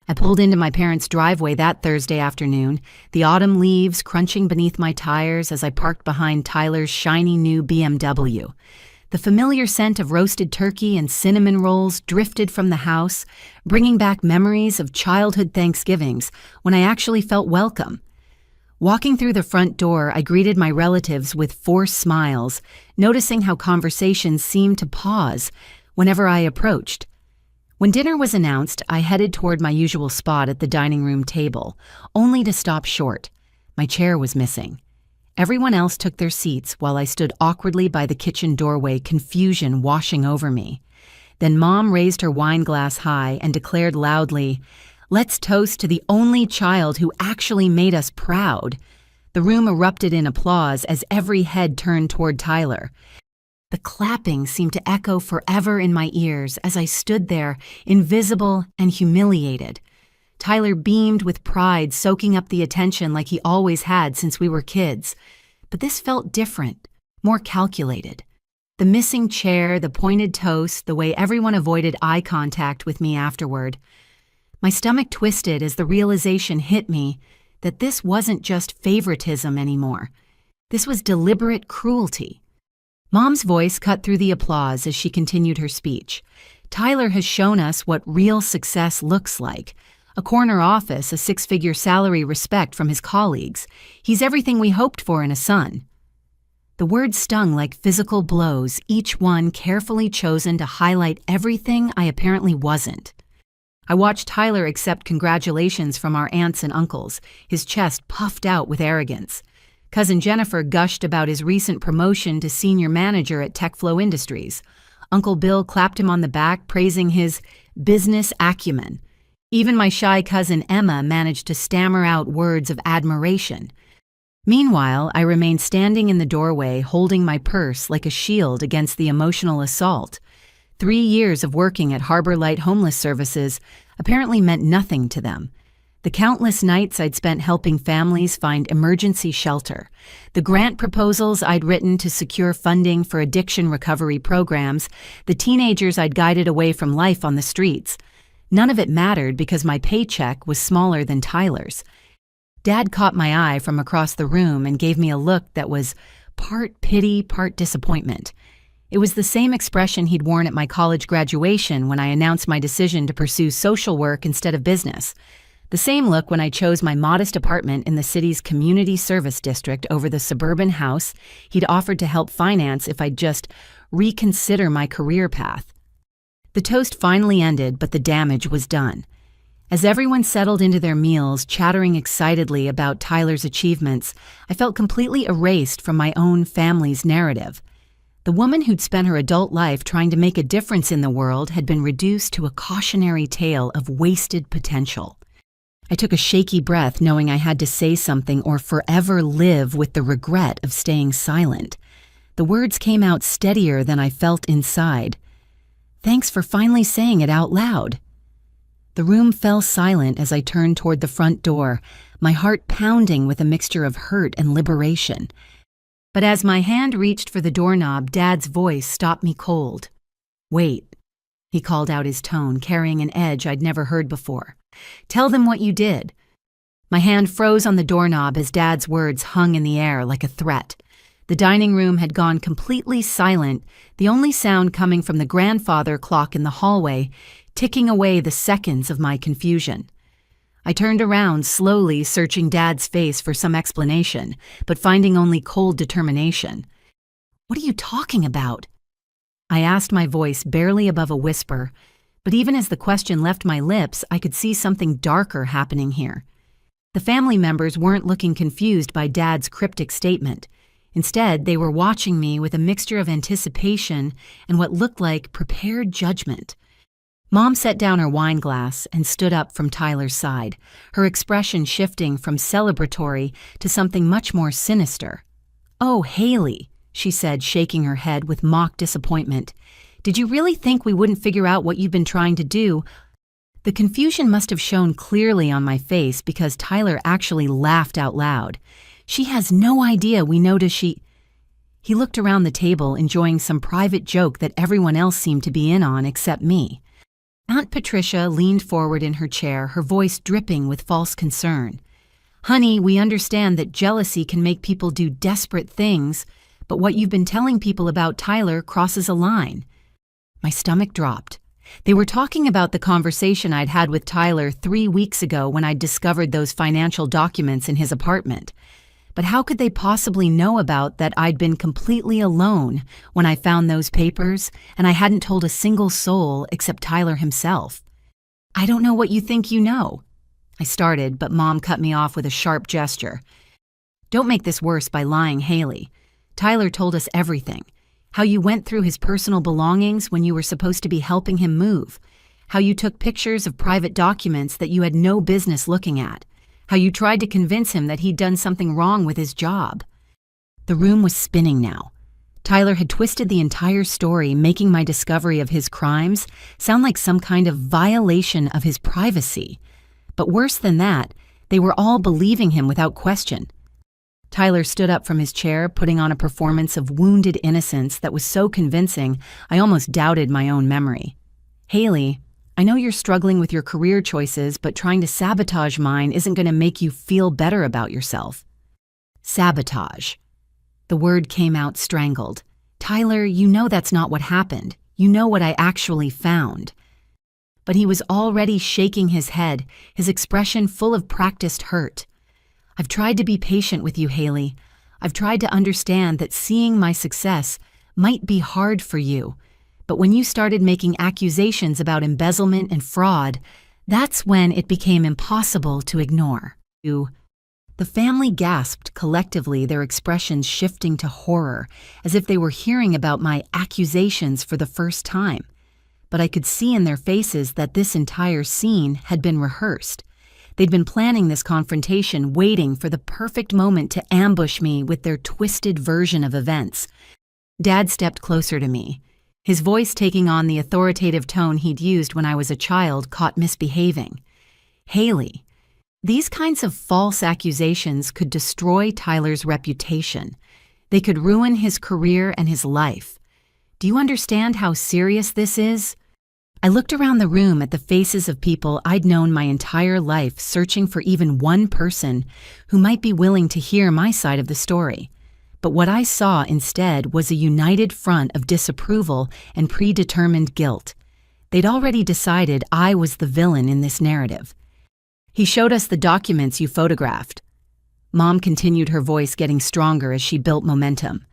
I pulled into my parents' driveway that Thursday afternoon, the autumn leaves crunching beneath my tires as I parked behind Tyler's shiny new BMW. The familiar scent of roasted turkey and cinnamon rolls drifted from the house, bringing back memories of childhood Thanksgivings when I actually felt welcome. Walking through the front door, I greeted my relatives with forced smiles, noticing how conversations seemed to pause whenever I approached. When dinner was announced, I headed toward my usual spot at the dining room table, only to stop short. My chair was missing. Everyone else took their seats while I stood awkwardly by the kitchen doorway, confusion washing over me. Then Mom raised her wine glass high and declared loudly, "Let's toast to the only child who actually made us proud." The room erupted in applause as every head turned toward Tyler. The clapping seemed to echo forever in my ears as I stood there, invisible and humiliated. Tyler beamed with pride, soaking up the attention like he always had since we were kids. But this felt different, more calculated. The missing chair, the pointed toast, the way everyone avoided eye contact with me afterward. My stomach twisted as the realization hit me that this wasn't just favoritism anymore. This was deliberate cruelty. Mom's voice cut through the applause as she continued her speech. Tyler has shown us what real success looks like. A corner office, a six-figure salary, respect from his colleagues. He's everything we hoped for in a son. The words stung like physical blows, each one carefully chosen to highlight everything I apparently wasn't. I watched Tyler accept congratulations from our aunts and uncles, his chest puffed out with arrogance. Cousin Jennifer gushed about his recent promotion to senior manager at TechFlow Industries. Uncle Bill clapped him on the back, praising his business acumen. Even my shy cousin Emma managed to stammer out words of admiration. Meanwhile, I remained standing in the doorway, holding my purse like a shield against the emotional assault. 3 years of working at Harbor Light Homeless Services apparently meant nothing to them. The countless nights I'd spent helping families find emergency shelter, the grant proposals I'd written to secure funding for addiction recovery programs, the teenagers I'd guided away from life on the streets. None of it mattered because my paycheck was smaller than Tyler's. Dad caught my eye from across the room and gave me a look that was part pity, part disappointment. It was the same expression he'd worn at my college graduation when I announced my decision to pursue social work instead of business. The same look when I chose my modest apartment in the city's community service district over the suburban house he'd offered to help finance if I'd just reconsider my career path. The toast finally ended, but the damage was done. As everyone settled into their meals, chattering excitedly about Tyler's achievements, I felt completely erased from my own family's narrative. The woman who'd spent her adult life trying to make a difference in the world had been reduced to a cautionary tale of wasted potential. I took a shaky breath, knowing I had to say something or forever live with the regret of staying silent. The words came out steadier than I felt inside. "Thanks for finally saying it out loud." The room fell silent as I turned toward the front door, my heart pounding with a mixture of hurt and liberation. But as my hand reached for the doorknob, Dad's voice stopped me cold. "Wait," he called out, his tone carrying an edge I'd never heard before. "Tell them what you did." My hand froze on the doorknob as Dad's words hung in the air like a threat. The dining room had gone completely silent, the only sound coming from the grandfather clock in the hallway, ticking away the seconds of my confusion. I turned around slowly, searching Dad's face for some explanation, but finding only cold determination. "What are you talking about?" I asked, my voice barely above a whisper, but even as the question left my lips, I could see something darker happening here. The family members weren't looking confused by Dad's cryptic statement. Instead, they were watching me with a mixture of anticipation and what looked like prepared judgment. Mom set down her wine glass and stood up from Tyler's side, her expression shifting from celebratory to something much more sinister. "Oh, Haley," she said, shaking her head with mock disappointment. "Did you really think we wouldn't figure out what you've been trying to do?" The confusion must have shown clearly on my face because Tyler actually laughed out loud. "She has no idea we noticed she—" He looked around the table, enjoying some private joke that everyone else seemed to be in on except me. Aunt Patricia leaned forward in her chair, her voice dripping with false concern. "Honey, we understand that jealousy can make people do desperate things, but what you've been telling people about Tyler crosses a line." My stomach dropped. They were talking about the conversation I'd had with Tyler 3 weeks ago when I'd discovered those financial documents in his apartment. But how could they possibly know about that I'd been completely alone when I found those papers and I hadn't told a single soul except Tyler himself? "I don't know what you think you know," I started, but Mom cut me off with a sharp gesture. "Don't make this worse by lying, Haley. Tyler told us everything. How you went through his personal belongings when you were supposed to be helping him move. How you took pictures of private documents that you had no business looking at. How you tried to convince him that he'd done something wrong with his job." The room was spinning now. Tyler had twisted the entire story, making my discovery of his crimes sound like some kind of violation of his privacy. But worse than that, they were all believing him without question. Tyler stood up from his chair, putting on a performance of wounded innocence that was so convincing I almost doubted my own memory. "Haley, I know you're struggling with your career choices, but trying to sabotage mine isn't going to make you feel better about yourself." Sabotage. The word came out strangled. "Tyler, you know that's not what happened. You know what I actually found." But he was already shaking his head, his expression full of practiced hurt. "I've tried to be patient with you, Haley. I've tried to understand that seeing my success might be hard for you. But when you started making accusations about embezzlement and fraud, that's when it became impossible to ignore you." The family gasped collectively, their expressions shifting to horror, as if they were hearing about my accusations for the first time. But I could see in their faces that this entire scene had been rehearsed. They'd been planning this confrontation, waiting for the perfect moment to ambush me with their twisted version of events. Dad stepped closer to me, his voice taking on the authoritative tone he'd used when I was a child caught misbehaving. "Haley, these kinds of false accusations could destroy Tyler's reputation. They could ruin his career and his life. Do you understand how serious this is?" I looked around the room at the faces of people I'd known my entire life, searching for even one person who might be willing to hear my side of the story. But what I saw instead was a united front of disapproval and predetermined guilt. They'd already decided I was the villain in this narrative. "He showed us the documents you photographed." Mom continued, her voice getting stronger as she built momentum.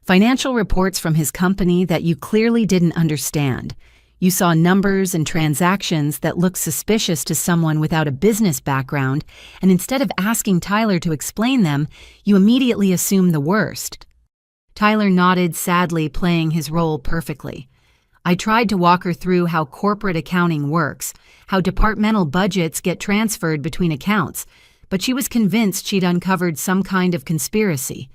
"Financial reports from his company that you clearly didn't understand. You saw numbers and transactions that looked suspicious to someone without a business background, and instead of asking Tyler to explain them, you immediately assumed the worst." Tyler nodded sadly, playing his role perfectly. I tried to walk her through how corporate accounting works, how departmental budgets get transferred between accounts, but she was convinced she'd uncovered some kind of conspiracy.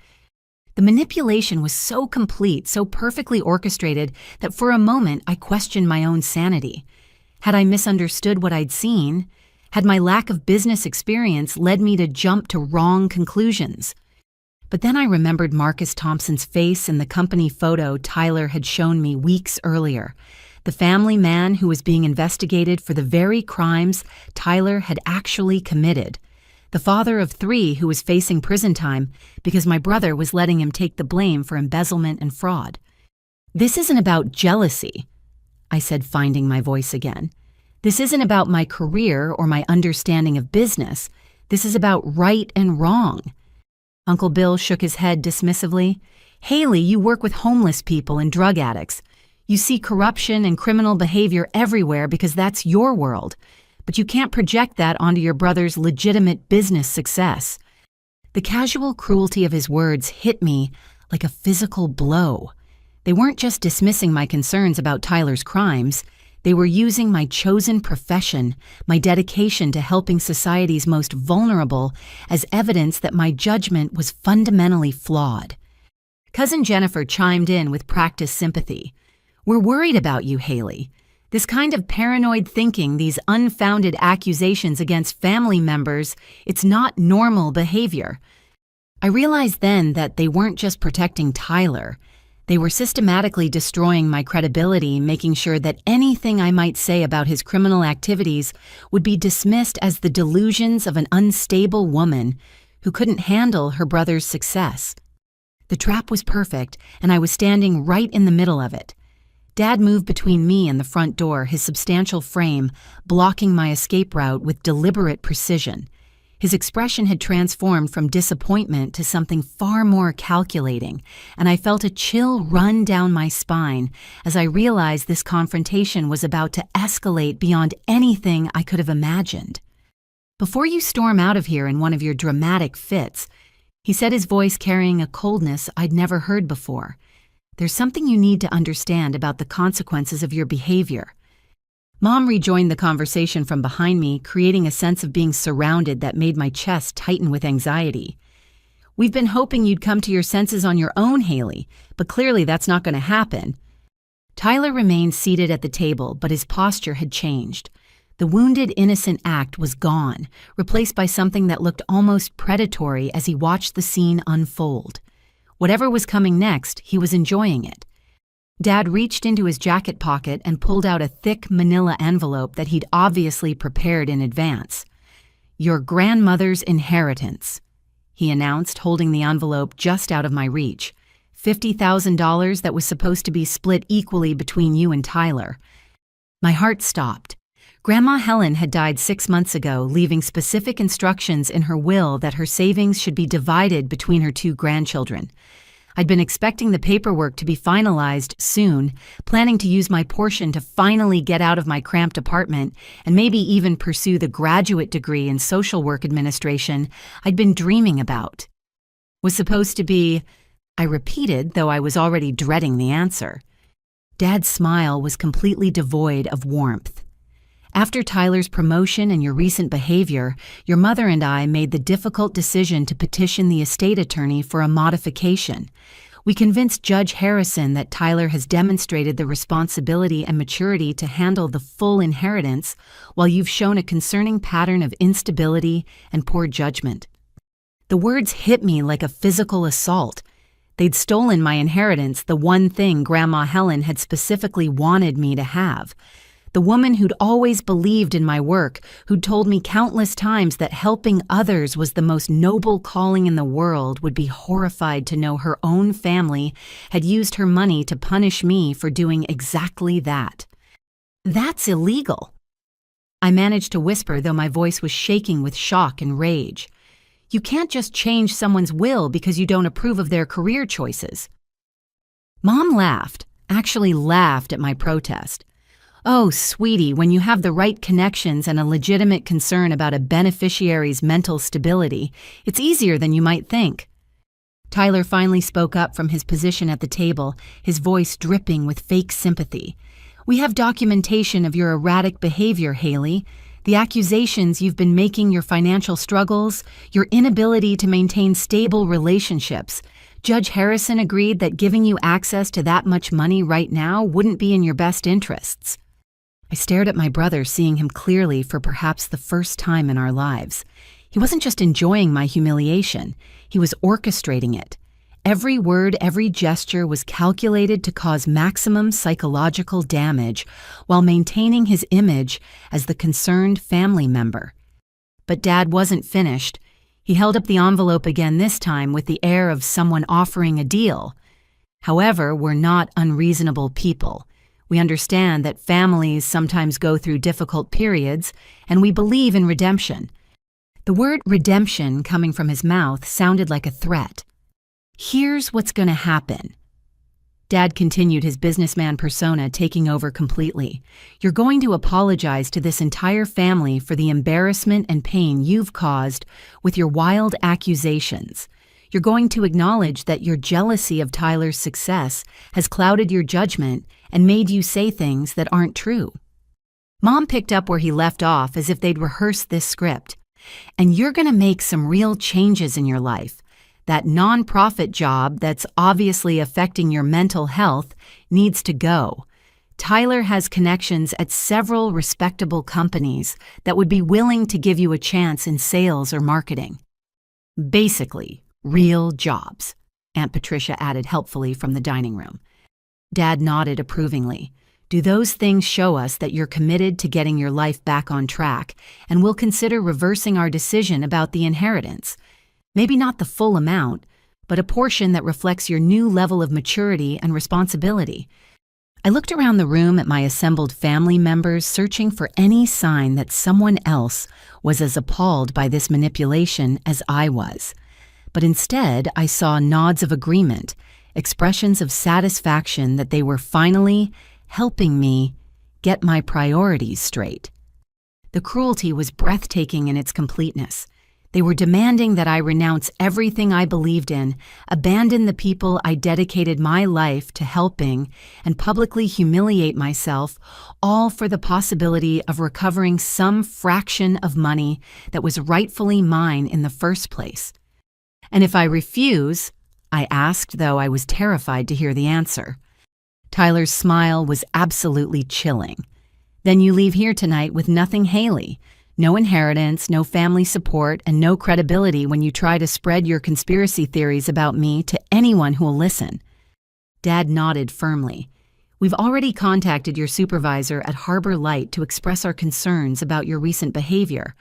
The manipulation was so complete, so perfectly orchestrated, that for a moment I questioned my own sanity. Had I misunderstood what I'd seen? Had my lack of business experience led me to jump to wrong conclusions? But then I remembered Marcus Thompson's face in the company photo Tyler had shown me weeks earlier, the family man who was being investigated for the very crimes Tyler had actually committed. The father of 3 who was facing prison time because my brother was letting him take the blame for embezzlement and fraud. "This isn't about jealousy," I said, finding my voice again. "This isn't about my career or my understanding of business. This is about right and wrong." Uncle Bill shook his head dismissively. "Haley, you work with homeless people and drug addicts. You see corruption and criminal behavior everywhere because that's your world. But you can't project that onto your brother's legitimate business success." The casual cruelty of his words hit me like a physical blow. They weren't just dismissing my concerns about Tyler's crimes. They were using my chosen profession, my dedication to helping society's most vulnerable, as evidence that my judgment was fundamentally flawed. Cousin Jennifer chimed in with practiced sympathy. "We're worried about you, Haley. This kind of paranoid thinking, these unfounded accusations against family members, it's not normal behavior." I realized then that they weren't just protecting Tyler. They were systematically destroying my credibility, making sure that anything I might say about his criminal activities would be dismissed as the delusions of an unstable woman who couldn't handle her brother's success. The trap was perfect, and I was standing right in the middle of it. Dad moved between me and the front door, his substantial frame blocking my escape route with deliberate precision. His expression had transformed from disappointment to something far more calculating, and I felt a chill run down my spine as I realized this confrontation was about to escalate beyond anything I could have imagined. "Before you storm out of here in one of your dramatic fits," he said, his voice carrying a coldness I'd never heard before, "there's something you need to understand about the consequences of your behavior." Mom rejoined the conversation from behind me, creating a sense of being surrounded that made my chest tighten with anxiety. "We've been hoping you'd come to your senses on your own, Haley, but clearly that's not going to happen." Tyler remained seated at the table, but his posture had changed. The wounded, innocent act was gone, replaced by something that looked almost predatory as he watched the scene unfold. Whatever was coming next, he was enjoying it. Dad reached into his jacket pocket and pulled out a thick manila envelope that he'd obviously prepared in advance. "Your grandmother's inheritance," he announced, holding the envelope just out of my reach. $50,000 that was supposed to be split equally between you and Tyler. My heart stopped. Grandma Helen had died 6 months ago, leaving specific instructions in her will that her savings should be divided between her 2 grandchildren. I'd been expecting the paperwork to be finalized soon, planning to use my portion to finally get out of my cramped apartment and maybe even pursue the graduate degree in social work administration I'd been dreaming about. "Was supposed to be," I repeated, though I was already dreading the answer. Dad's smile was completely devoid of warmth. "After Tyler's promotion and your recent behavior, your mother and I made the difficult decision to petition the estate attorney for a modification. We convinced Judge Harrison that Tyler has demonstrated the responsibility and maturity to handle the full inheritance, while you've shown a concerning pattern of instability and poor judgment." The words hit me like a physical assault. They'd stolen my inheritance, the one thing Grandma Helen had specifically wanted me to have. The woman who'd always believed in my work, who'd told me countless times that helping others was the most noble calling in the world, would be horrified to know her own family had used her money to punish me for doing exactly that. "That's illegal," I managed to whisper, though my voice was shaking with shock and rage. "You can't just change someone's will because you don't approve of their career choices." Mom laughed, actually laughed at my protest. "Oh, sweetie, when you have the right connections and a legitimate concern about a beneficiary's mental stability, it's easier than you might think." Tyler finally spoke up from his position at the table, his voice dripping with fake sympathy. "We have documentation of your erratic behavior, Haley. The accusations you've been making, your financial struggles, your inability to maintain stable relationships. Judge Harrison agreed that giving you access to that much money right now wouldn't be in your best interests." I stared at my brother, seeing him clearly for perhaps the first time in our lives. He wasn't just enjoying my humiliation, he was orchestrating it. Every word, every gesture was calculated to cause maximum psychological damage while maintaining his image as the concerned family member. But Dad wasn't finished. He held up the envelope again, this time with the air of someone offering a deal. "However, we're not unreasonable people. We understand that families sometimes go through difficult periods, and we believe in redemption." The word redemption coming from his mouth sounded like a threat. "Here's what's going to happen." Dad continued, his businessman persona taking over completely. "You're going to apologize to this entire family for the embarrassment and pain you've caused with your wild accusations. You're going to acknowledge that your jealousy of Tyler's success has clouded your judgment and made you say things that aren't true." Mom picked up where he left off, as if they'd rehearsed this script. "And you're going to make some real changes in your life. That nonprofit job that's obviously affecting your mental health needs to go. Tyler has connections at several respectable companies that would be willing to give you a chance in sales or marketing. Basically, real jobs." Aunt Patricia added helpfully from the dining room. Dad nodded approvingly. Do those things show us that you're committed to getting your life back on track, and we'll consider reversing our decision about the inheritance? Maybe not the full amount, but a portion that reflects your new level of maturity and responsibility. I looked around the room at my assembled family members, searching for any sign that someone else was as appalled by this manipulation as I was. But instead, I saw nods of agreement, expressions of satisfaction that they were finally helping me get my priorities straight. The cruelty was breathtaking in its completeness. They were demanding that I renounce everything I believed in, abandon the people I dedicated my life to helping, and publicly humiliate myself, all for the possibility of recovering some fraction of money that was rightfully mine in the first place. And if I refuse, I asked, though I was terrified to hear the answer. Tyler's smile was absolutely chilling. Then you leave here tonight with nothing, Haley. No inheritance, no family support, and no credibility when you try to spread your conspiracy theories about me to anyone who will listen. Dad nodded firmly. We've already contacted your supervisor at Harbor Light to express our concerns about your recent behavior.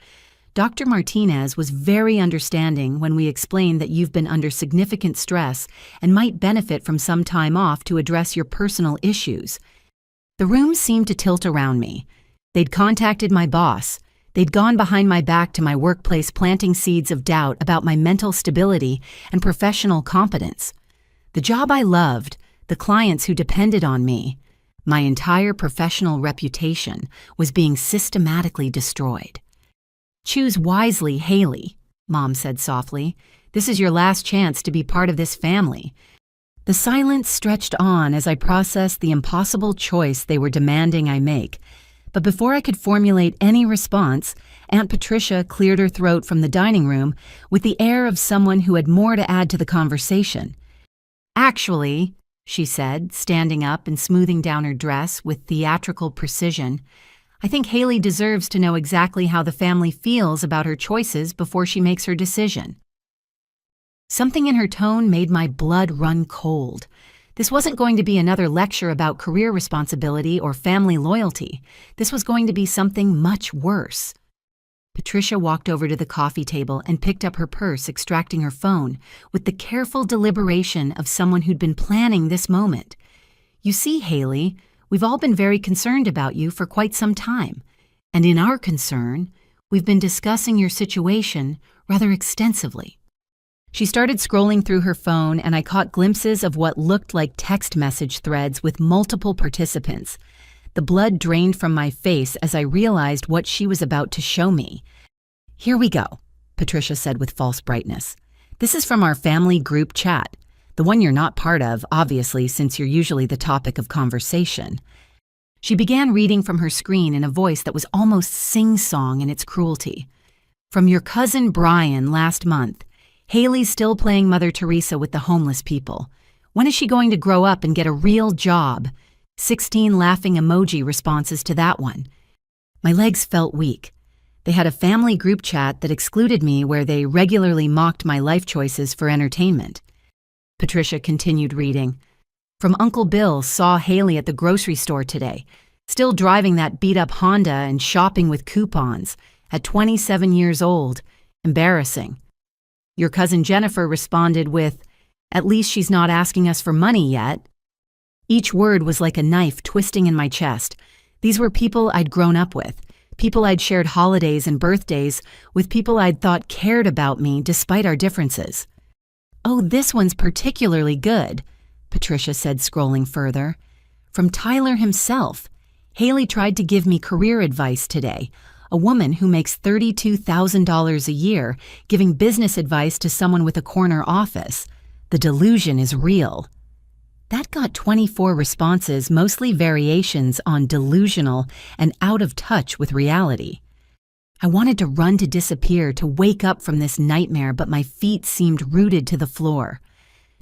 Dr. Martinez was very understanding when we explained that you've been under significant stress and might benefit from some time off to address your personal issues. The room seemed to tilt around me. They'd contacted my boss. They'd gone behind my back to my workplace, planting seeds of doubt about my mental stability and professional competence. The job I loved, the clients who depended on me, my entire professional reputation was being systematically destroyed. Choose wisely, Haley, Mom said softly. This is your last chance to be part of this family. The silence stretched on as I processed the impossible choice they were demanding I make. But before I could formulate any response, Aunt Patricia cleared her throat from the dining room with the air of someone who had more to add to the conversation. Actually, she said, standing up and smoothing down her dress with theatrical precision, I think Haley deserves to know exactly how the family feels about her choices before she makes her decision. Something in her tone made my blood run cold. This wasn't going to be another lecture about career responsibility or family loyalty. This was going to be something much worse. Patricia walked over to the coffee table and picked up her purse, extracting her phone, with the careful deliberation of someone who'd been planning this moment. You see, Haley, we've all been very concerned about you for quite some time. And in our concern, we've been discussing your situation rather extensively. She started scrolling through her phone, and I caught glimpses of what looked like text message threads with multiple participants. The blood drained from my face as I realized what she was about to show me. Here we go, Patricia said with false brightness. This is from our family group chat, the one you're not part of, obviously, since you're usually the topic of conversation. She began reading from her screen in a voice that was almost sing-song in its cruelty. From your cousin Brian last month. Haley's still playing Mother Teresa with the homeless people. When is she going to grow up and get a real job? 16 laughing emoji responses to that one. My legs felt weak. They had a family group chat that excluded me where they regularly mocked my life choices for entertainment. Patricia continued reading. From Uncle Bill, saw Haley at the grocery store today. Still driving that beat-up Honda and shopping with coupons. At 27 years old. Embarrassing. Your cousin Jennifer responded with, at least she's not asking us for money yet. Each word was like a knife twisting in my chest. These were people I'd grown up with, people I'd shared holidays and birthdays with, people I'd thought cared about me despite our differences. Oh, this one's particularly good, Patricia said, scrolling further. From Tyler himself. Haley tried to give me career advice today. A woman who makes $32,000 a year giving business advice to someone with a corner office. The delusion is real. That got 24 responses, mostly variations on delusional and out of touch with reality. I wanted to run to disappear, to wake up from this nightmare, but my feet seemed rooted to the floor.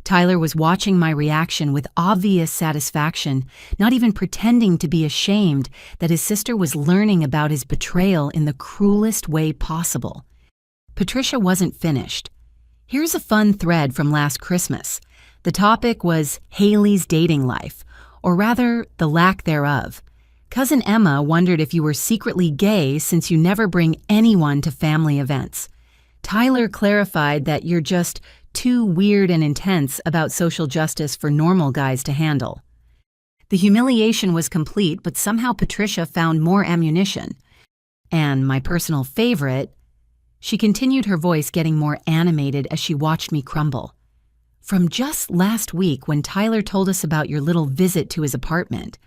Tyler was watching my reaction with obvious satisfaction, not even pretending to be ashamed that his sister was learning about his betrayal in the cruelest way possible. Patricia wasn't finished. Here's a fun thread from last Christmas. The topic was Haley's dating life, or rather, the lack thereof. Cousin Emma wondered if you were secretly gay since you never bring anyone to family events. Tyler clarified that you're just too weird and intense about social justice for normal guys to handle. The humiliation was complete, but somehow Patricia found more ammunition. And my personal favorite, she continued, her voice getting more animated as she watched me crumble. From just last week when Tyler told us about your little visit to his apartment,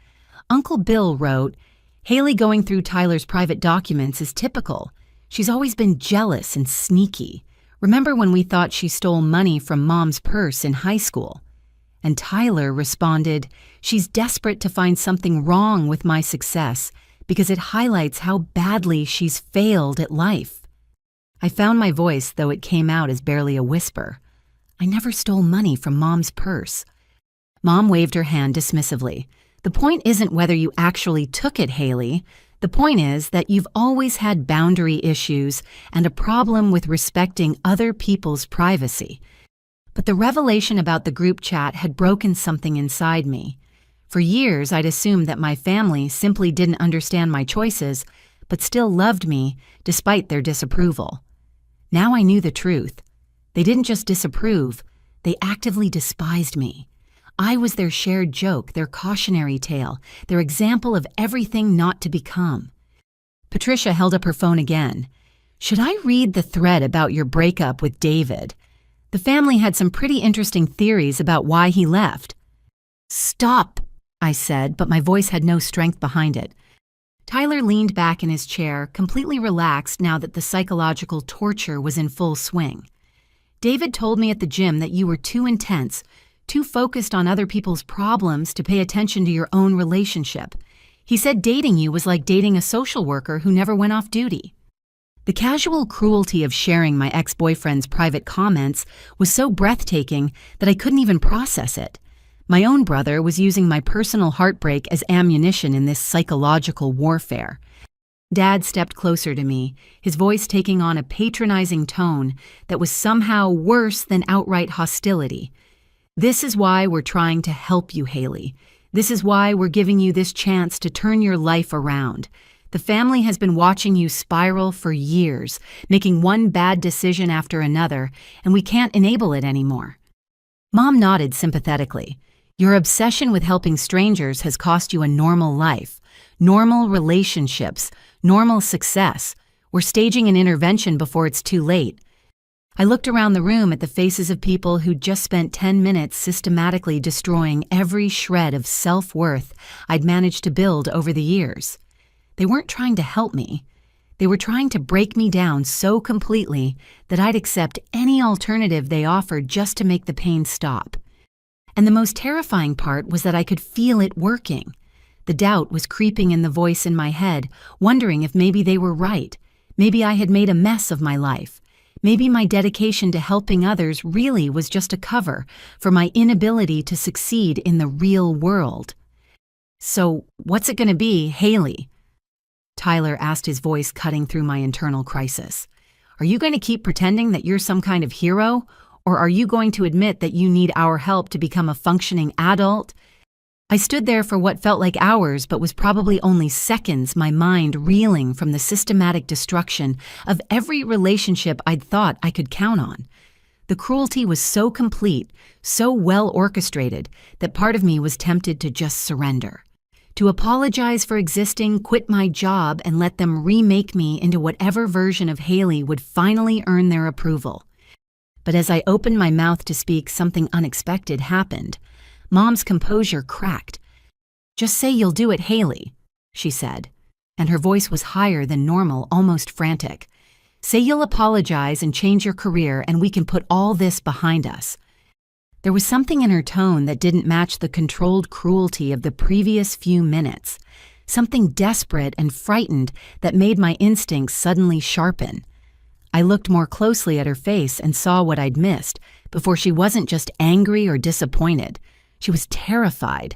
Uncle Bill wrote, "Haley going through Tyler's private documents is typical. She's always been jealous and sneaky. Remember when we thought she stole money from Mom's purse in high school?" And Tyler responded, "She's desperate to find something wrong with my success because it highlights how badly she's failed at life." I found my voice, though it came out as barely a whisper. "I never stole money from Mom's purse." Mom waved her hand dismissively. "The point isn't whether you actually took it, Haley. The point is that you've always had boundary issues and a problem with respecting other people's privacy." But the revelation about the group chat had broken something inside me. For years, I'd assumed that my family simply didn't understand my choices, but still loved me despite their disapproval. Now I knew the truth. They didn't just disapprove, they actively despised me. I was their shared joke, their cautionary tale, their example of everything not to become. Patricia held up her phone again. "Should I read the thread about your breakup with David? The family had some pretty interesting theories about why he left." "Stop," I said, but my voice had no strength behind it. Tyler leaned back in his chair, completely relaxed now that the psychological torture was in full swing. "David told me at the gym that you were too intense, too focused on other people's problems to pay attention to your own relationship. He said dating you was like dating a social worker who never went off duty." The casual cruelty of sharing my ex-boyfriend's private comments was so breathtaking that I couldn't even process it. My own brother was using my personal heartbreak as ammunition in this psychological warfare. Dad stepped closer to me, his voice taking on a patronizing tone that was somehow worse than outright hostility. "This is why we're trying to help you, Haley. This is why we're giving you this chance to turn your life around. The family has been watching you spiral for years, making one bad decision after another, and we can't enable it anymore." Mom nodded sympathetically. "Your obsession with helping strangers has cost you a normal life, normal relationships, normal success. We're staging an intervention before it's too late." I looked around the room at the faces of people who'd just spent 10 minutes systematically destroying every shred of self-worth I'd managed to build over the years. They weren't trying to help me. They were trying to break me down so completely that I'd accept any alternative they offered just to make the pain stop. And the most terrifying part was that I could feel it working. The doubt was creeping in the voice in my head, wondering if maybe they were right. Maybe I had made a mess of my life. Maybe my dedication to helping others really was just a cover for my inability to succeed in the real world. "So, what's it going to be, Haley?" Tyler asked, his voice cutting through my internal crisis. "Are you going to keep pretending that you're some kind of hero, or are you going to admit that you need our help to become a functioning adult?" I stood there for what felt like hours but was probably only seconds, my mind reeling from the systematic destruction of every relationship I'd thought I could count on. The cruelty was so complete, so well orchestrated, that part of me was tempted to just surrender. To apologize for existing, quit my job, and let them remake me into whatever version of Haley would finally earn their approval. But as I opened my mouth to speak, something unexpected happened. Mom's composure cracked. "Just say you'll do it, Haley," she said, and her voice was higher than normal, almost frantic. "Say you'll apologize and change your career, and we can put all this behind us." There was something in her tone that didn't match the controlled cruelty of the previous few minutes, something desperate and frightened that made my instincts suddenly sharpen. I looked more closely at her face and saw what I'd missed. Before, she wasn't just angry or disappointed. She was terrified.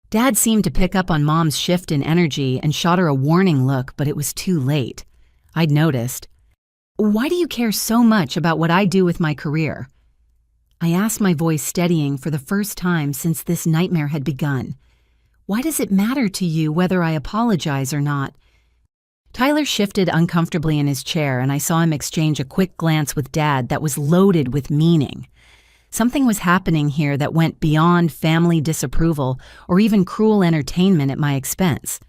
Dad seemed to pick up on Mom's shift in energy and shot her a warning look, but it was too late. I'd noticed. "Why do you care so much about what I do with my career?" I asked, my voice steadying for the first time since this nightmare had begun. Why does it matter to you whether I apologize or not? Tyler shifted uncomfortably in his chair, and I saw him exchange a quick glance with Dad that was loaded with meaning. Something was happening here that went beyond family disapproval or even cruel entertainment at my expense.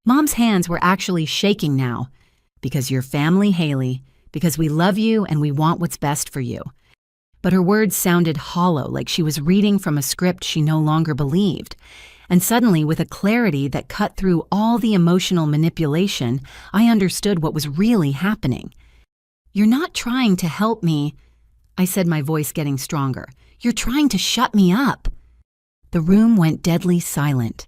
Mom's hands were actually shaking now. Because you're family, Haley. Because we love you and we want what's best for you. But her words sounded hollow, like she was reading from a script she no longer believed. And suddenly, with a clarity that cut through all the emotional manipulation, I understood what was really happening. "You're not trying to help me," I said, my voice getting stronger. "You're trying to shut me up." The room went deadly silent.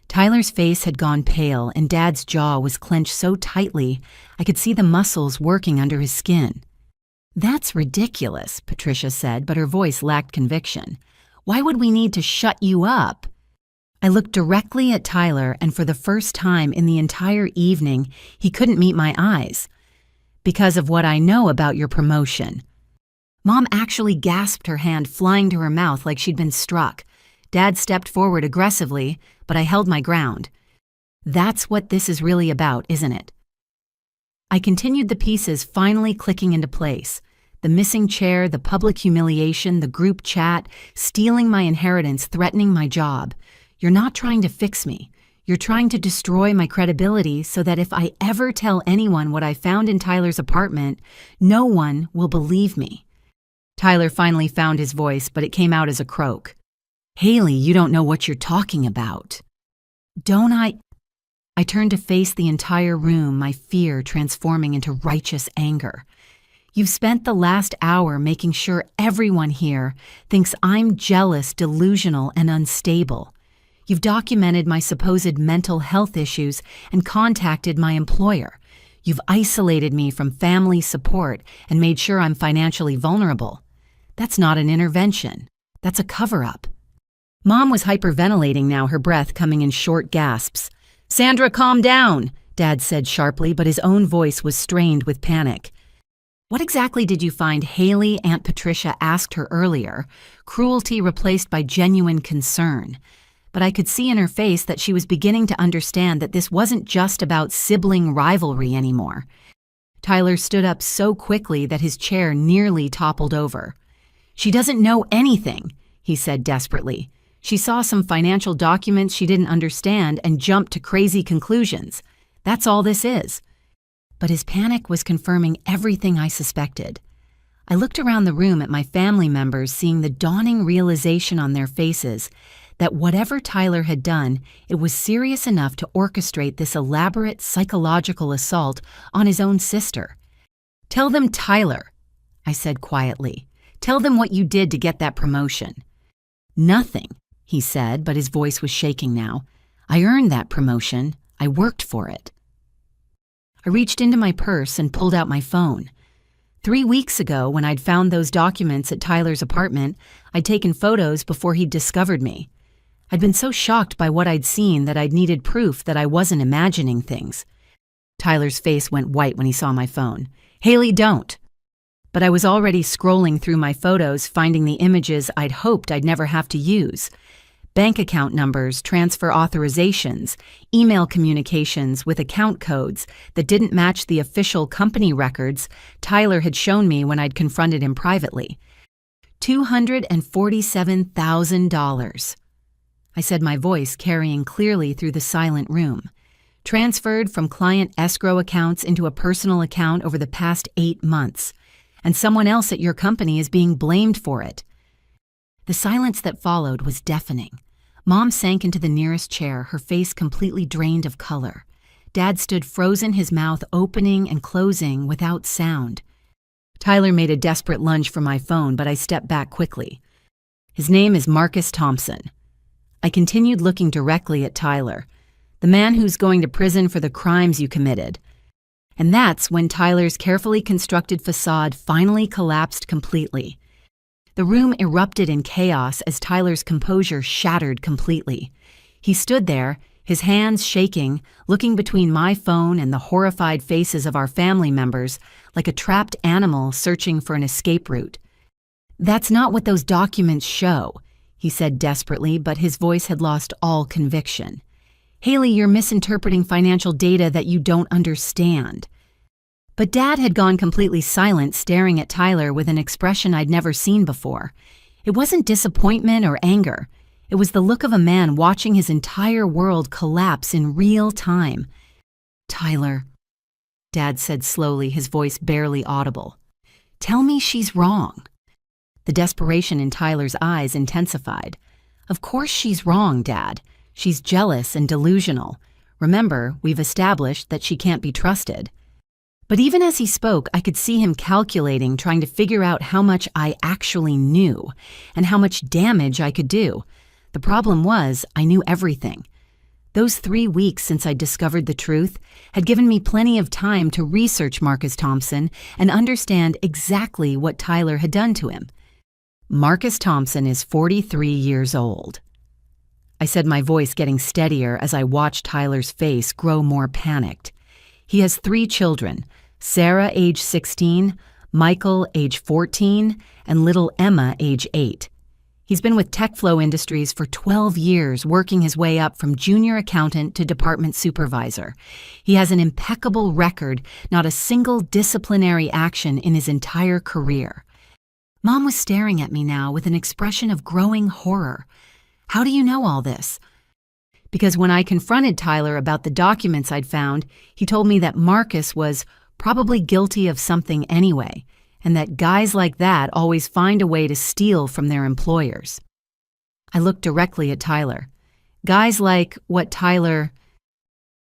Tyler's face had gone pale, and Dad's jaw was clenched so tightly I could see the muscles working under his skin. "That's ridiculous," Patricia said, but her voice lacked conviction. "Why would we need to shut you up?" I looked directly at Tyler, and for the first time in the entire evening, he couldn't meet my eyes. "Because of what I know about your promotion." Mom actually gasped, her hand flying to her mouth like she'd been struck. Dad stepped forward aggressively, but I held my ground. "That's what this is really about, isn't it?" I continued, the pieces finally clicking into place. The missing chair, the public humiliation, the group chat, stealing my inheritance, threatening my job. "You're not trying to fix me. You're trying to destroy my credibility so that if I ever tell anyone what I found in Tyler's apartment, no one will believe me." Tyler finally found his voice, but it came out as a croak. "Haley, you don't know what you're talking about." "Don't I?" I turned to face the entire room, my fear transforming into righteous anger. "You've spent the last hour making sure everyone here thinks I'm jealous, delusional, and unstable. You've documented my supposed mental health issues and contacted my employer. You've isolated me from family support and made sure I'm financially vulnerable. That's not an intervention. That's a cover-up." Mom was hyperventilating now, her breath coming in short gasps. "Sandra, calm down," Dad said sharply, but his own voice was strained with panic. "What exactly did you find?" Haley, Aunt Patricia asked her earlier, cruelty replaced by genuine concern. But I could see in her face that she was beginning to understand that this wasn't just about sibling rivalry anymore. Tyler stood up so quickly that his chair nearly toppled over. "She doesn't know anything," he said desperately. "She saw some financial documents she didn't understand and jumped to crazy conclusions. That's all this is." But his panic was confirming everything I suspected. I looked around the room at my family members, seeing the dawning realization on their faces that whatever Tyler had done, it was serious enough to orchestrate this elaborate psychological assault on his own sister. "Tell them, Tyler," I said quietly. "Tell them what you did to get that promotion." "Nothing," he said, but his voice was shaking now. "I earned that promotion. I worked for it." I reached into my purse and pulled out my phone. 3 weeks ago, when I'd found those documents at Tyler's apartment, I'd taken photos before he'd discovered me. I'd been so shocked by what I'd seen that I'd needed proof that I wasn't imagining things. Tyler's face went white when he saw my phone. "Haley, don't." But I was already scrolling through my photos, finding the images I'd hoped I'd never have to use. Bank account numbers, transfer authorizations, email communications with account codes that didn't match the official company records Tyler had shown me when I'd confronted him privately. $247,000. I said, my voice carrying clearly through the silent room. Transferred from client escrow accounts into a personal account over the past 8 months, and someone else at your company is being blamed for it. The silence that followed was deafening. Mom sank into the nearest chair, her face completely drained of color. Dad stood frozen, his mouth opening and closing without sound. Tyler made a desperate lunge for my phone, but I stepped back quickly. "His name is Marcus Thompson." I continued looking directly at Tyler, "the man who's going to prison for the crimes you committed." And that's when Tyler's carefully constructed facade finally collapsed completely. The room erupted in chaos as Tyler's composure shattered completely. He stood there, his hands shaking, looking between my phone and the horrified faces of our family members like a trapped animal searching for an escape route. "That's not what those documents show," he said desperately, but his voice had lost all conviction. "Haley, you're misinterpreting financial data that you don't understand." But Dad had gone completely silent, staring at Tyler with an expression I'd never seen before. It wasn't disappointment or anger. It was the look of a man watching his entire world collapse in real time. "Tyler," Dad said slowly, his voice barely audible. "Tell me she's wrong." The desperation in Tyler's eyes intensified. "Of course she's wrong, Dad. She's jealous and delusional. Remember, we've established that she can't be trusted." But even as he spoke, I could see him calculating, trying to figure out how much I actually knew and how much damage I could do. The problem was, I knew everything. Those 3 weeks since I discovered the truth had given me plenty of time to research Marcus Thompson and understand exactly what Tyler had done to him. Marcus Thompson is 43 years old. I said, my voice getting steadier as I watched Tyler's face grow more panicked. He has 3 children, Sarah, age 16, Michael, age 14, and little Emma, age 8. He's been with TechFlow Industries for 12 years, working his way up from junior accountant to department supervisor. He has an impeccable record, not a single disciplinary action in his entire career. Mom was staring at me now with an expression of growing horror. "How do you know all this?" Because when I confronted Tyler about the documents I'd found, he told me that Marcus was probably guilty of something anyway, and that guys like that always find a way to steal from their employers. I looked directly at Tyler. Guys like what Tyler's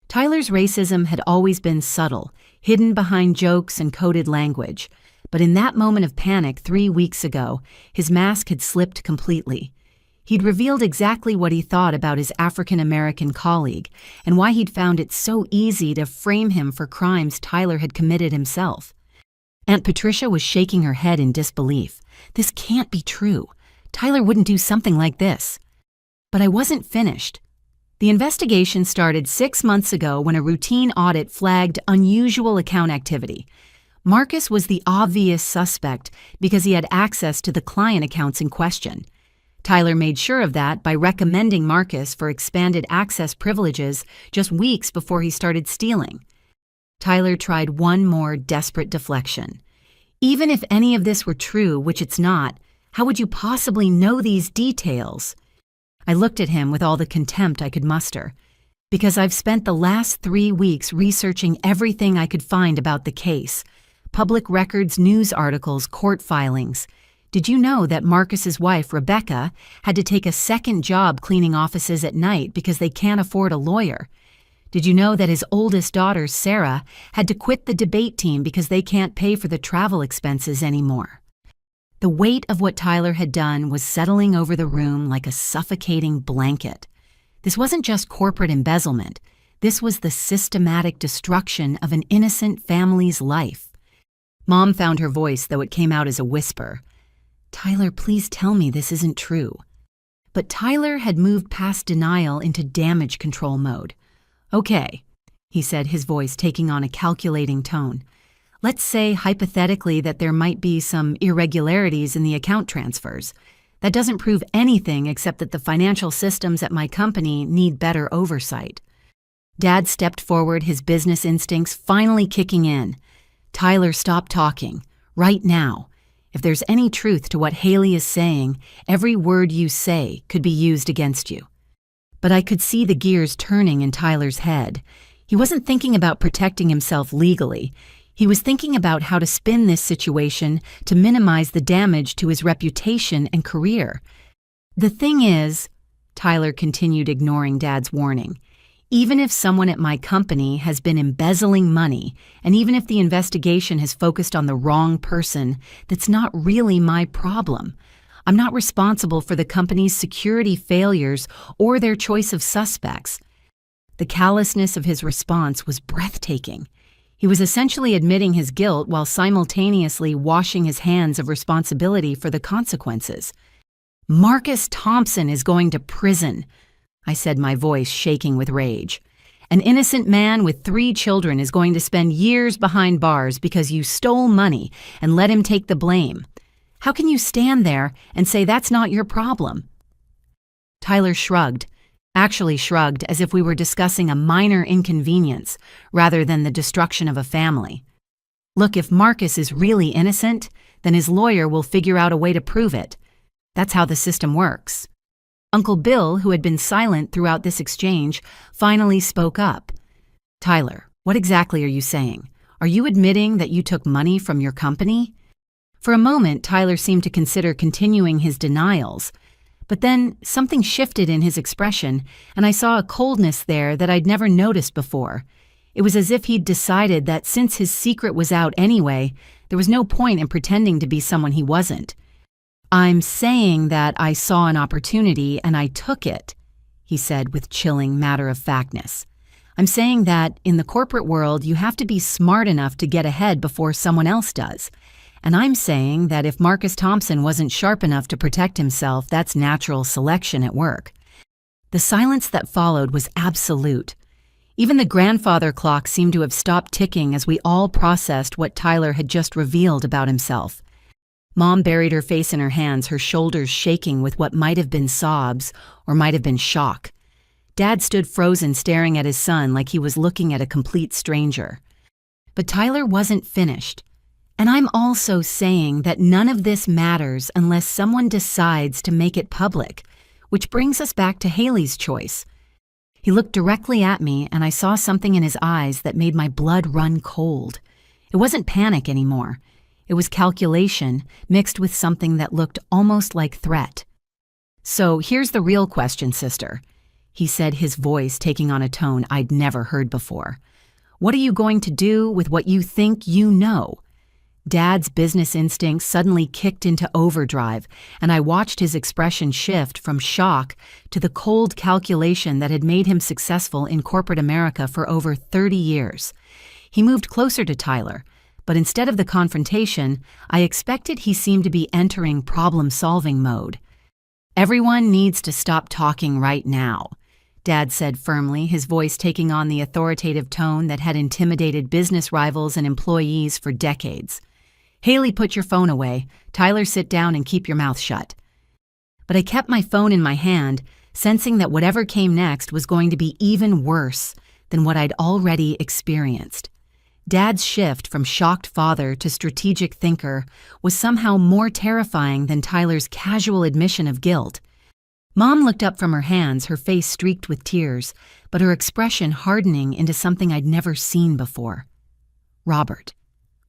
racism had always been subtle, hidden behind jokes and coded language. But in that moment of panic 3 weeks ago, his mask had slipped completely. He'd revealed exactly what he thought about his African-American colleague and why he'd found it so easy to frame him for crimes Tyler had committed himself. Aunt Patricia was shaking her head in disbelief. This can't be true. Tyler wouldn't do something like this. But I wasn't finished. The investigation started 6 months ago when a routine audit flagged unusual account activity. Marcus was the obvious suspect because he had access to the client accounts in question. Tyler made sure of that by recommending Marcus for expanded access privileges just weeks before he started stealing. Tyler tried one more desperate deflection. "Even if any of this were true, which it's not, how would you possibly know these details?" I looked at him with all the contempt I could muster. "Because I've spent the last 3 weeks researching everything I could find about the case. Public records, news articles, court filings. Did you know that Marcus's wife, Rebecca, had to take a second job cleaning offices at night because they can't afford a lawyer? Did you know that his oldest daughter, Sarah, had to quit the debate team because they can't pay for the travel expenses anymore?" The weight of what Tyler had done was settling over the room like a suffocating blanket. This wasn't just corporate embezzlement. This was the systematic destruction of an innocent family's life. Mom found her voice, though it came out as a whisper. "Tyler, please tell me this isn't true." But Tyler had moved past denial into damage control mode. "Okay," he said, his voice taking on a calculating tone. "Let's say hypothetically that there might be some irregularities in the account transfers. That doesn't prove anything except that the financial systems at my company need better oversight." Dad stepped forward, his business instincts finally kicking in. "Tyler, stop talking. Right now. If there's any truth to what Haley is saying, every word you say could be used against you." But I could see the gears turning in Tyler's head. He wasn't thinking about protecting himself legally. He was thinking about how to spin this situation to minimize the damage to his reputation and career. "The thing is," Tyler continued, ignoring Dad's warning, "even if someone at my company has been embezzling money, and even if the investigation has focused on the wrong person, that's not really my problem. I'm not responsible for the company's security failures or their choice of suspects." The callousness of his response was breathtaking. He was essentially admitting his guilt while simultaneously washing his hands of responsibility for the consequences. "Marcus Thompson is going to prison," I said, my voice shaking with rage. "An innocent man with 3 children is going to spend years behind bars because you stole money and let him take the blame. How can you stand there and say that's not your problem? Tyler shrugged, actually shrugged as if we were discussing a minor inconvenience rather than the destruction of a family. Look, if Marcus is really innocent, then his lawyer will figure out a way to prove it. That's how the system works. Uncle Bill, who had been silent throughout this exchange, finally spoke up. Tyler, what exactly are you saying? Are you admitting that you took money from your company? For a moment, Tyler seemed to consider continuing his denials, but then something shifted in his expression, and I saw a coldness there that I'd never noticed before. It was as if he'd decided that since his secret was out anyway, there was no point in pretending to be someone he wasn't. I'm saying that I saw an opportunity and I took it, he said with chilling matter-of-factness. I'm saying that in the corporate world, you have to be smart enough to get ahead before someone else does. And I'm saying that if Marcus Thompson wasn't sharp enough to protect himself, that's natural selection at work. The silence that followed was absolute. Even the grandfather clock seemed to have stopped ticking as we all processed what Tyler had just revealed about himself. Mom buried her face in her hands, her shoulders shaking with what might have been sobs or might have been shock. Dad stood frozen, staring at his son like he was looking at a complete stranger. But Tyler wasn't finished. And I'm also saying that none of this matters unless someone decides to make it public, which brings us back to Haley's choice. He looked directly at me, and I saw something in his eyes that made my blood run cold. It wasn't panic anymore. It was calculation mixed with something that looked almost like threat. So here's the real question, sister, he said, his voice taking on a tone I'd never heard before. What are you going to do with what you think you know? Dad's business instincts suddenly kicked into overdrive, and I watched his expression shift from shock to the cold calculation that had made him successful in corporate America for over 30 years. He moved closer to Tyler, but instead of the confrontation, I expected he seemed to be entering problem-solving mode. Everyone needs to stop talking right now, Dad said firmly, his voice taking on the authoritative tone that had intimidated business rivals and employees for decades. Haley, put your phone away. Tyler, sit down and keep your mouth shut. But I kept my phone in my hand, sensing that whatever came next was going to be even worse than what I'd already experienced. Dad's shift from shocked father to strategic thinker was somehow more terrifying than Tyler's casual admission of guilt. Mom looked up from her hands, her face streaked with tears, but her expression hardening into something I'd never seen before. Robert,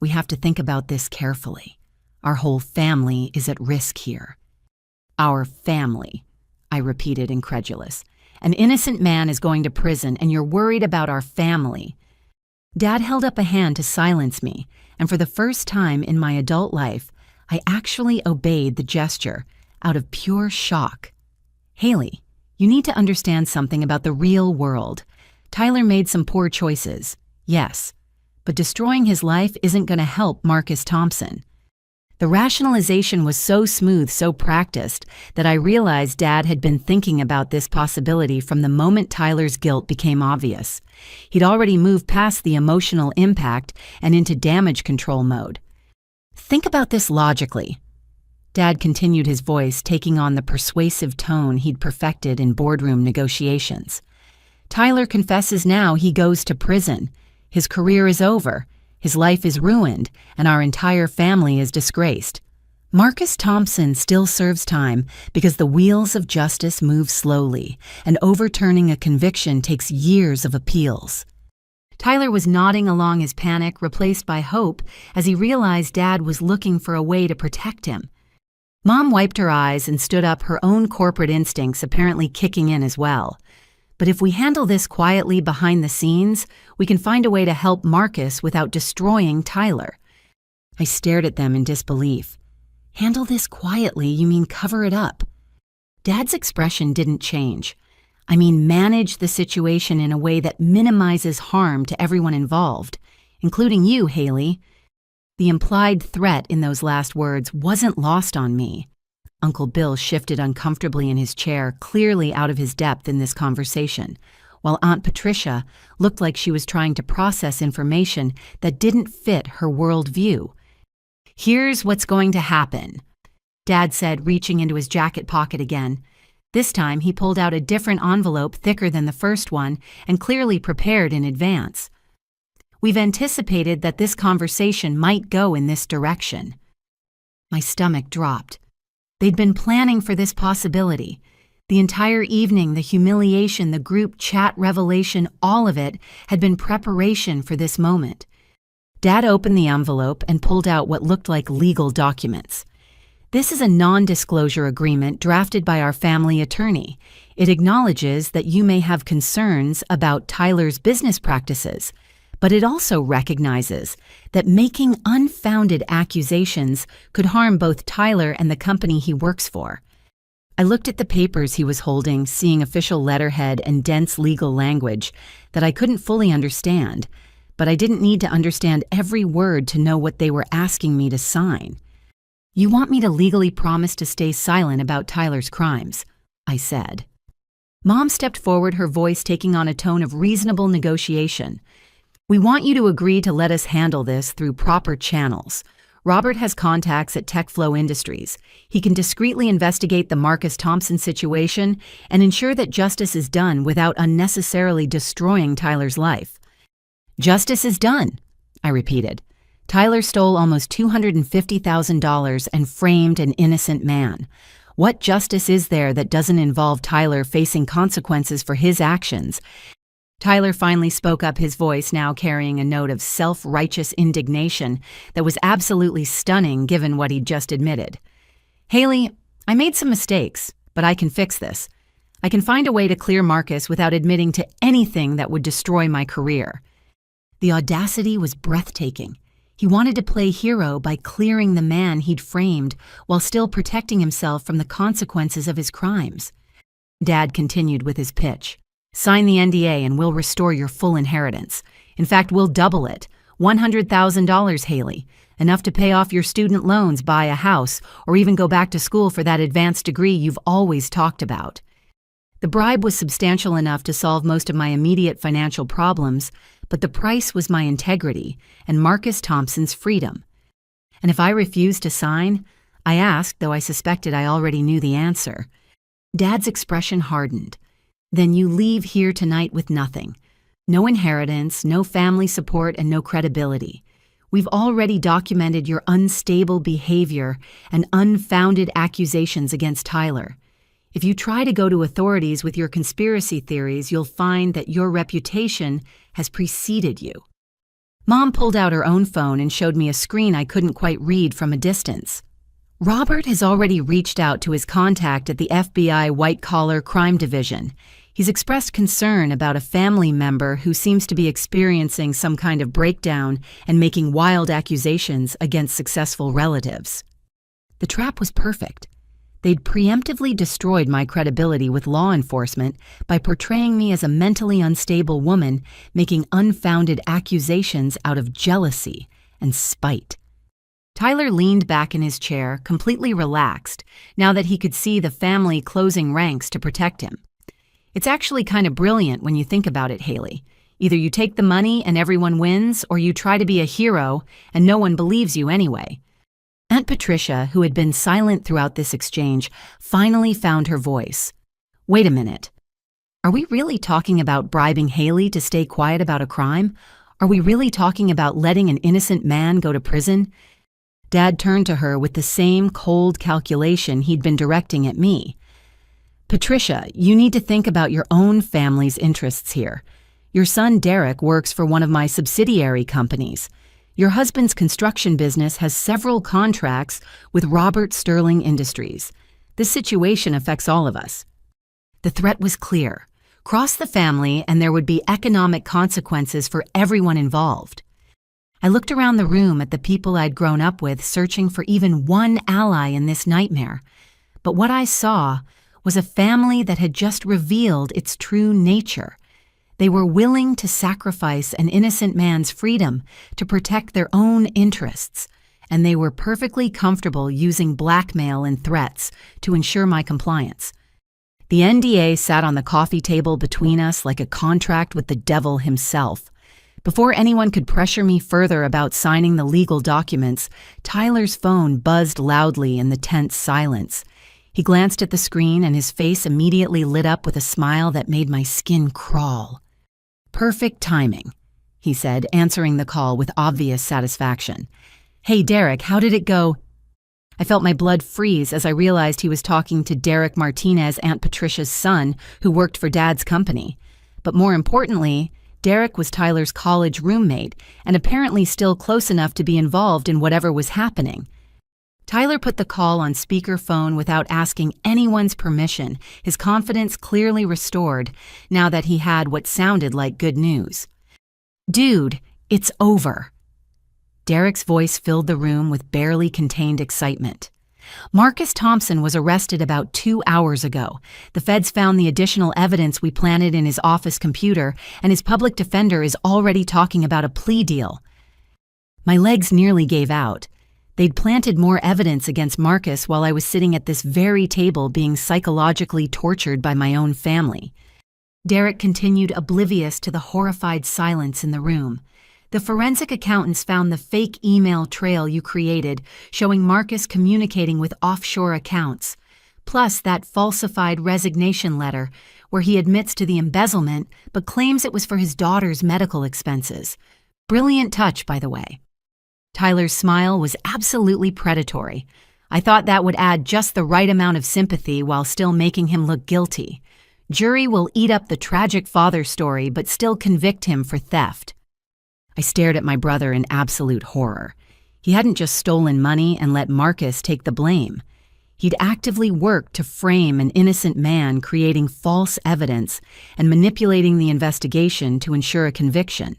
we have to think about this carefully. Our whole family is at risk here. Our family, I repeated, incredulous. An innocent man is going to prison, and you're worried about our family. Dad held up a hand to silence me, and for the first time in my adult life, I actually obeyed the gesture out of pure shock. Haley, you need to understand something about the real world. Tyler made some poor choices, yes, but destroying his life isn't going to help Marcus Thompson. The rationalization was so smooth, so practiced, that I realized Dad had been thinking about this possibility from the moment Tyler's guilt became obvious. He'd already moved past the emotional impact and into damage control mode. Think about this logically. Dad continued, his voice taking on the persuasive tone he'd perfected in boardroom negotiations. Tyler confesses now he goes to prison. His career is over, his life is ruined, and our entire family is disgraced. Marcus Thompson still serves time because the wheels of justice move slowly, and overturning a conviction takes years of appeals. Tyler was nodding along, his panic replaced by hope as he realized Dad was looking for a way to protect him. Mom wiped her eyes and stood up, her own corporate instincts apparently kicking in as well. But if we handle this quietly behind the scenes, we can find a way to help Marcus without destroying Tyler. I stared at them in disbelief. Handle this quietly, you mean cover it up? Dad's expression didn't change. I mean manage the situation in a way that minimizes harm to everyone involved, including you, Haley. The implied threat in those last words wasn't lost on me. Uncle Bill shifted uncomfortably in his chair, clearly out of his depth in this conversation, while Aunt Patricia looked like she was trying to process information that didn't fit her worldview. Here's what's going to happen. Dad said, reaching into his jacket pocket again. This time, he pulled out a different envelope thicker than the first one and clearly prepared in advance. We've anticipated that this conversation might go in this direction. My stomach dropped. They'd been planning for this possibility. The entire evening, the humiliation, the group chat revelation, all of it had been preparation for this moment. Dad opened the envelope and pulled out what looked like legal documents. This is a non-disclosure agreement drafted by our family attorney. It acknowledges that you may have concerns about Tyler's business practices, but it also recognizes that making unfounded accusations could harm both Tyler and the company he works for. I looked at the papers he was holding, seeing official letterhead and dense legal language that I couldn't fully understand, but I didn't need to understand every word to know what they were asking me to sign. "You want me to legally promise to stay silent about Tyler's crimes," I said. Mom stepped forward, her voice taking on a tone of reasonable negotiation. "We want you to agree to let us handle this through proper channels. Robert has contacts at TechFlow Industries. He can discreetly investigate the Marcus Thompson situation and ensure that justice is done without unnecessarily destroying Tyler's life." "Justice is done," I repeated. "Tyler stole almost $250,000 and framed an innocent man. What justice is there that doesn't involve Tyler facing consequences for his actions?" Tyler finally spoke up, his voice now carrying a note of self-righteous indignation that was absolutely stunning given what he'd just admitted. "Haley, I made some mistakes, but I can fix this. I can find a way to clear Marcus without admitting to anything that would destroy my career." The audacity was breathtaking. He wanted to play hero by clearing the man he'd framed while still protecting himself from the consequences of his crimes. Dad continued with his pitch. "Sign the NDA and we'll restore your full inheritance. In fact, we'll double it. $100,000, Haley. Enough to pay off your student loans, buy a house, or even go back to school for that advanced degree you've always talked about." The bribe was substantial enough to solve most of my immediate financial problems, but the price was my integrity and Marcus Thompson's freedom. And if I refused to sign, I asked, though I suspected I already knew the answer. Dad's expression hardened. "Then you leave here tonight with nothing. No inheritance, no family support, and no credibility. We've already documented your unstable behavior and unfounded accusations against Tyler. If you try to go to authorities with your conspiracy theories, you'll find that your reputation has preceded you." Mom pulled out her own phone and showed me a screen I couldn't quite read from a distance. "Robert has already reached out to his contact at the FBI White-Collar Crime Division. He's expressed concern about a family member who seems to be experiencing some kind of breakdown and making wild accusations against successful relatives." The trap was perfect. They'd preemptively destroyed my credibility with law enforcement by portraying me as a mentally unstable woman making unfounded accusations out of jealousy and spite. Tyler leaned back in his chair, completely relaxed, now that he could see the family closing ranks to protect him. "It's actually kind of brilliant when you think about it, Haley. Either you take the money and everyone wins, or you try to be a hero and no one believes you anyway." Aunt Patricia, who had been silent throughout this exchange, finally found her voice. "Wait a minute. Are we really talking about bribing Haley to stay quiet about a crime? Are we really talking about letting an innocent man go to prison?" Dad turned to her with the same cold calculation he'd been directing at me. "Patricia, you need to think about your own family's interests here. Your son Derek works for one of my subsidiary companies. Your husband's construction business has several contracts with Robert Sterling Industries. This situation affects all of us." The threat was clear. Cross the family and there would be economic consequences for everyone involved. I looked around the room at the people I'd grown up with, searching for even one ally in this nightmare. But what I saw was a family that had just revealed its true nature. They were willing to sacrifice an innocent man's freedom to protect their own interests, and they were perfectly comfortable using blackmail and threats to ensure my compliance. The NDA sat on the coffee table between us like a contract with the devil himself. Before anyone could pressure me further about signing the legal documents, Tyler's phone buzzed loudly in the tense silence. He glanced at the screen and his face immediately lit up with a smile that made my skin crawl. "Perfect timing," he said, answering the call with obvious satisfaction. "Hey, Derek, how did it go?" I felt my blood freeze as I realized he was talking to Derek Martinez, Aunt Patricia's son, who worked for Dad's company. But more importantly, Derek was Tyler's college roommate and apparently still close enough to be involved in whatever was happening. Tyler put the call on speakerphone without asking anyone's permission, his confidence clearly restored now that he had what sounded like good news. "Dude, it's over." Derek's voice filled the room with barely contained excitement. "Marcus Thompson was arrested about 2 hours ago. The feds found the additional evidence we planted in his office computer, and his public defender is already talking about a plea deal." My legs nearly gave out. They'd planted more evidence against Marcus while I was sitting at this very table being psychologically tortured by my own family. Derek continued, oblivious to the horrified silence in the room. "The forensic accountants found the fake email trail you created showing Marcus communicating with offshore accounts, plus that falsified resignation letter where he admits to the embezzlement but claims it was for his daughter's medical expenses. Brilliant touch, by the way." Tyler's smile was absolutely predatory. I thought that would add just the right amount of sympathy while still making him look guilty. Jury will eat up the tragic father story but still convict him for theft. I stared at my brother in absolute horror. He hadn't just stolen money and let Marcus take the blame. He'd actively worked to frame an innocent man, creating false evidence and manipulating the investigation to ensure a conviction.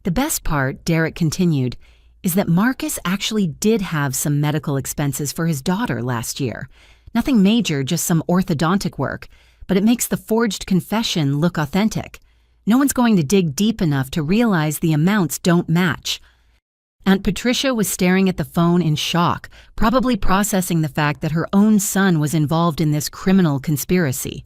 "The best part," Derek continued, "is that Marcus actually did have some medical expenses for his daughter last year. Nothing major, just some orthodontic work, but it makes the forged confession look authentic. No one's going to dig deep enough to realize the amounts don't match." Aunt Patricia was staring at the phone in shock, probably processing the fact that her own son was involved in this criminal conspiracy.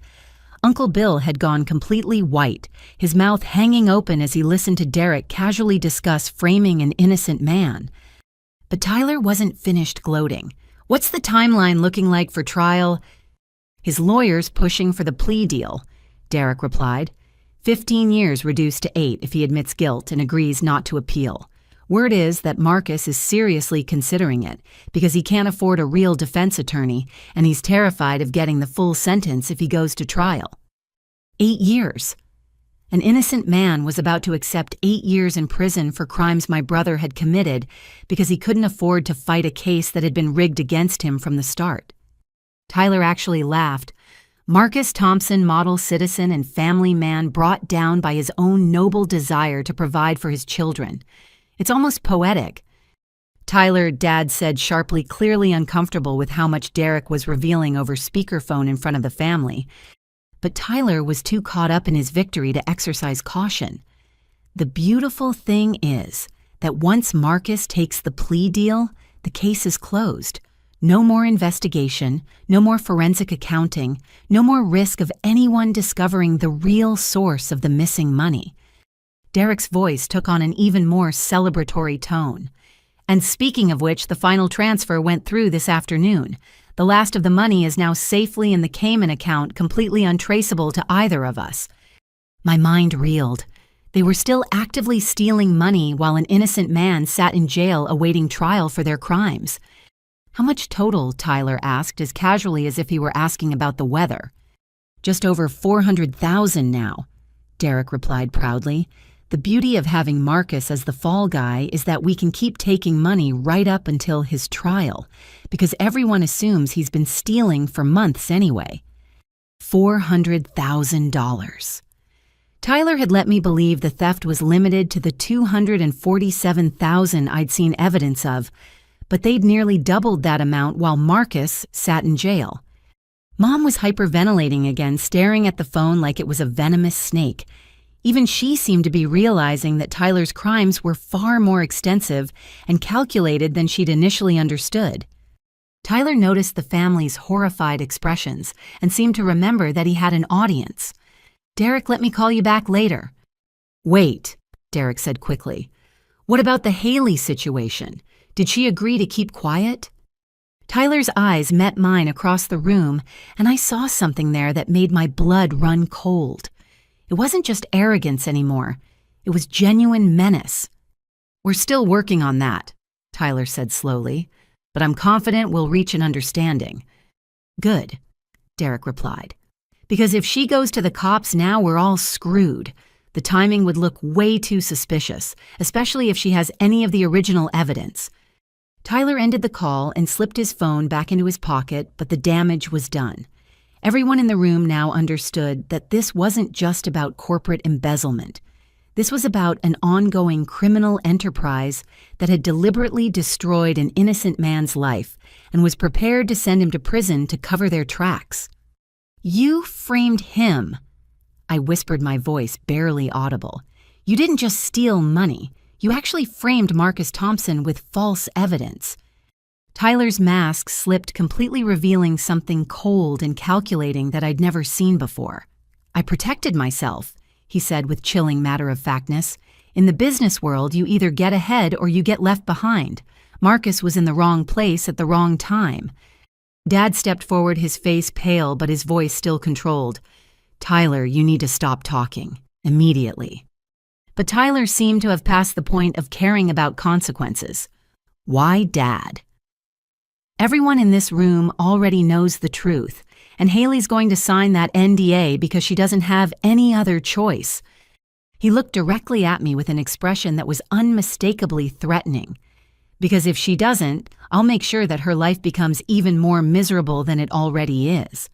Uncle Bill had gone completely white, his mouth hanging open as he listened to Derek casually discuss framing an innocent man. But Tyler wasn't finished gloating. "What's the timeline looking like for trial?" "His lawyer's pushing for the plea deal," Derek replied. 15 years reduced to 8 if he admits guilt and agrees not to appeal. Word is that Marcus is seriously considering it because he can't afford a real defense attorney and he's terrified of getting the full sentence if he goes to trial. 8 years. An innocent man was about to accept 8 years in prison for crimes my brother had committed because he couldn't afford to fight a case that had been rigged against him from the start. Tyler actually laughed. Marcus Thompson, model citizen and family man brought down by his own noble desire to provide for his children. It's almost poetic. "Tyler," Dad said sharply, clearly uncomfortable with how much Derek was revealing over speakerphone in front of the family. But Tyler was too caught up in his victory to exercise caution. "The beautiful thing is that once Marcus takes the plea deal, the case is closed. No more investigation, no more forensic accounting, no more risk of anyone discovering the real source of the missing money." Derek's voice took on an even more celebratory tone. "And speaking of which, the final transfer went through this afternoon. The last of the money is now safely in the Cayman account, completely untraceable to either of us." My mind reeled. They were still actively stealing money while an innocent man sat in jail awaiting trial for their crimes. "How much total?" Tyler asked, as casually as if he were asking about the weather. "Just over 400,000 now," Derek replied proudly. "The beauty of having Marcus as the fall guy is that we can keep taking money right up until his trial, because everyone assumes he's been stealing for months anyway." $400,000. Tyler had let me believe the theft was limited to the $247,000 I'd seen evidence of, but they'd nearly doubled that amount while Marcus sat in jail. Mom was hyperventilating again, staring at the phone like it was a venomous snake. Even she seemed to be realizing that Tyler's crimes were far more extensive and calculated than she'd initially understood. Tyler noticed the family's horrified expressions and seemed to remember that he had an audience. "Derek, let me call you back later." "Wait." Derek said quickly. What about the Haley situation? Did she agree to keep quiet? Tyler's eyes met mine across the room, and I saw something there that made my blood run cold. It wasn't just arrogance anymore. It was genuine menace. We're still working on that, Tyler said slowly, but I'm confident we'll reach an understanding. Good, Derek replied. Because if she goes to the cops now, we're all screwed. The timing would look way too suspicious, especially if she has any of the original evidence. Tyler ended the call and slipped his phone back into his pocket, but the damage was done. Everyone in the room now understood that this wasn't just about corporate embezzlement. This was about an ongoing criminal enterprise that had deliberately destroyed an innocent man's life and was prepared to send him to prison to cover their tracks. You framed him, I whispered, my voice barely audible. You didn't just steal money. You actually framed Marcus Thompson with false evidence. Tyler's mask slipped, completely revealing something cold and calculating that I'd never seen before. I protected myself, he said with chilling matter-of-factness. In the business world, you either get ahead or you get left behind. Marcus was in the wrong place at the wrong time. Dad stepped forward, his face pale but his voice still controlled. Tyler, you need to stop talking. Immediately. But Tyler seemed to have passed the point of caring about consequences. Why Dad? Everyone in this room already knows the truth, and Haley's going to sign that NDA because she doesn't have any other choice. He looked directly at me with an expression that was unmistakably threatening. Because if she doesn't, I'll make sure that her life becomes even more miserable than it already is.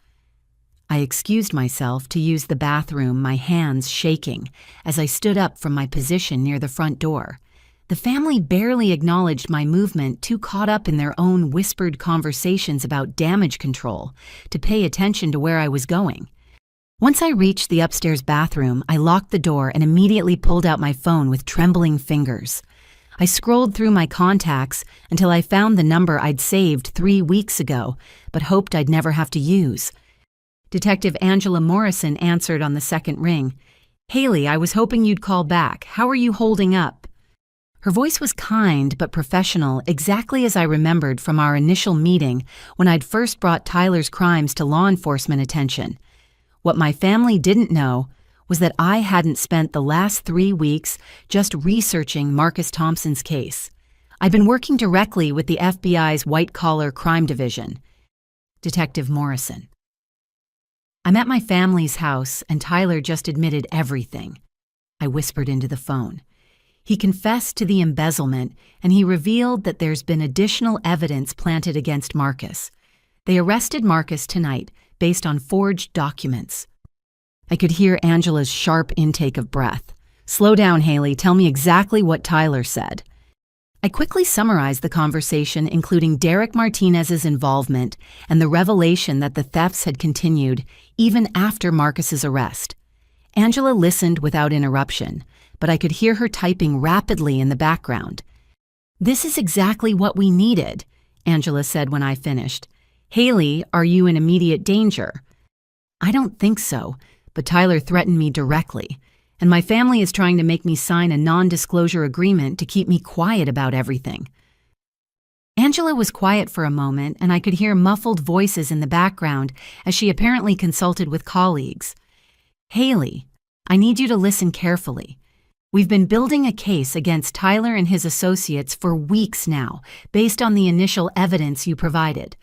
I excused myself to use the bathroom, my hands shaking, as I stood up from my position near the front door. The family barely acknowledged my movement, too caught up in their own whispered conversations about damage control, to pay attention to where I was going. Once I reached the upstairs bathroom, I locked the door and immediately pulled out my phone with trembling fingers. I scrolled through my contacts until I found the number I'd saved 3 weeks ago, but hoped I'd never have to use. Detective Angela Morrison answered on the second ring. Haley, I was hoping you'd call back. How are you holding up? Her voice was kind but professional, exactly as I remembered from our initial meeting when I'd first brought Tyler's crimes to law enforcement attention. What my family didn't know was that I hadn't spent the last 3 weeks just researching Marcus Thompson's case. I'd been working directly with the FBI's white-collar crime division. Detective Morrison. I'm at my family's house, and Tyler just admitted everything. I whispered into the phone. He confessed to the embezzlement, and he revealed that there's been additional evidence planted against Marcus. They arrested Marcus tonight, based on forged documents. I could hear Angela's sharp intake of breath. Slow down, Haley. Tell me exactly what Tyler said. I quickly summarized the conversation, including Derek Martinez's involvement and the revelation that the thefts had continued even after Marcus's arrest. Angela listened without interruption, but I could hear her typing rapidly in the background. This is exactly what we needed, Angela said when I finished. Haley, are you in immediate danger? I don't think so, but Tyler threatened me directly, and my family is trying to make me sign a non-disclosure agreement to keep me quiet about everything. Angela was quiet for a moment, and I could hear muffled voices in the background as she apparently consulted with colleagues. Haley, I need you to listen carefully. We've been building a case against Tyler and his associates for weeks now, based on the initial evidence you provided.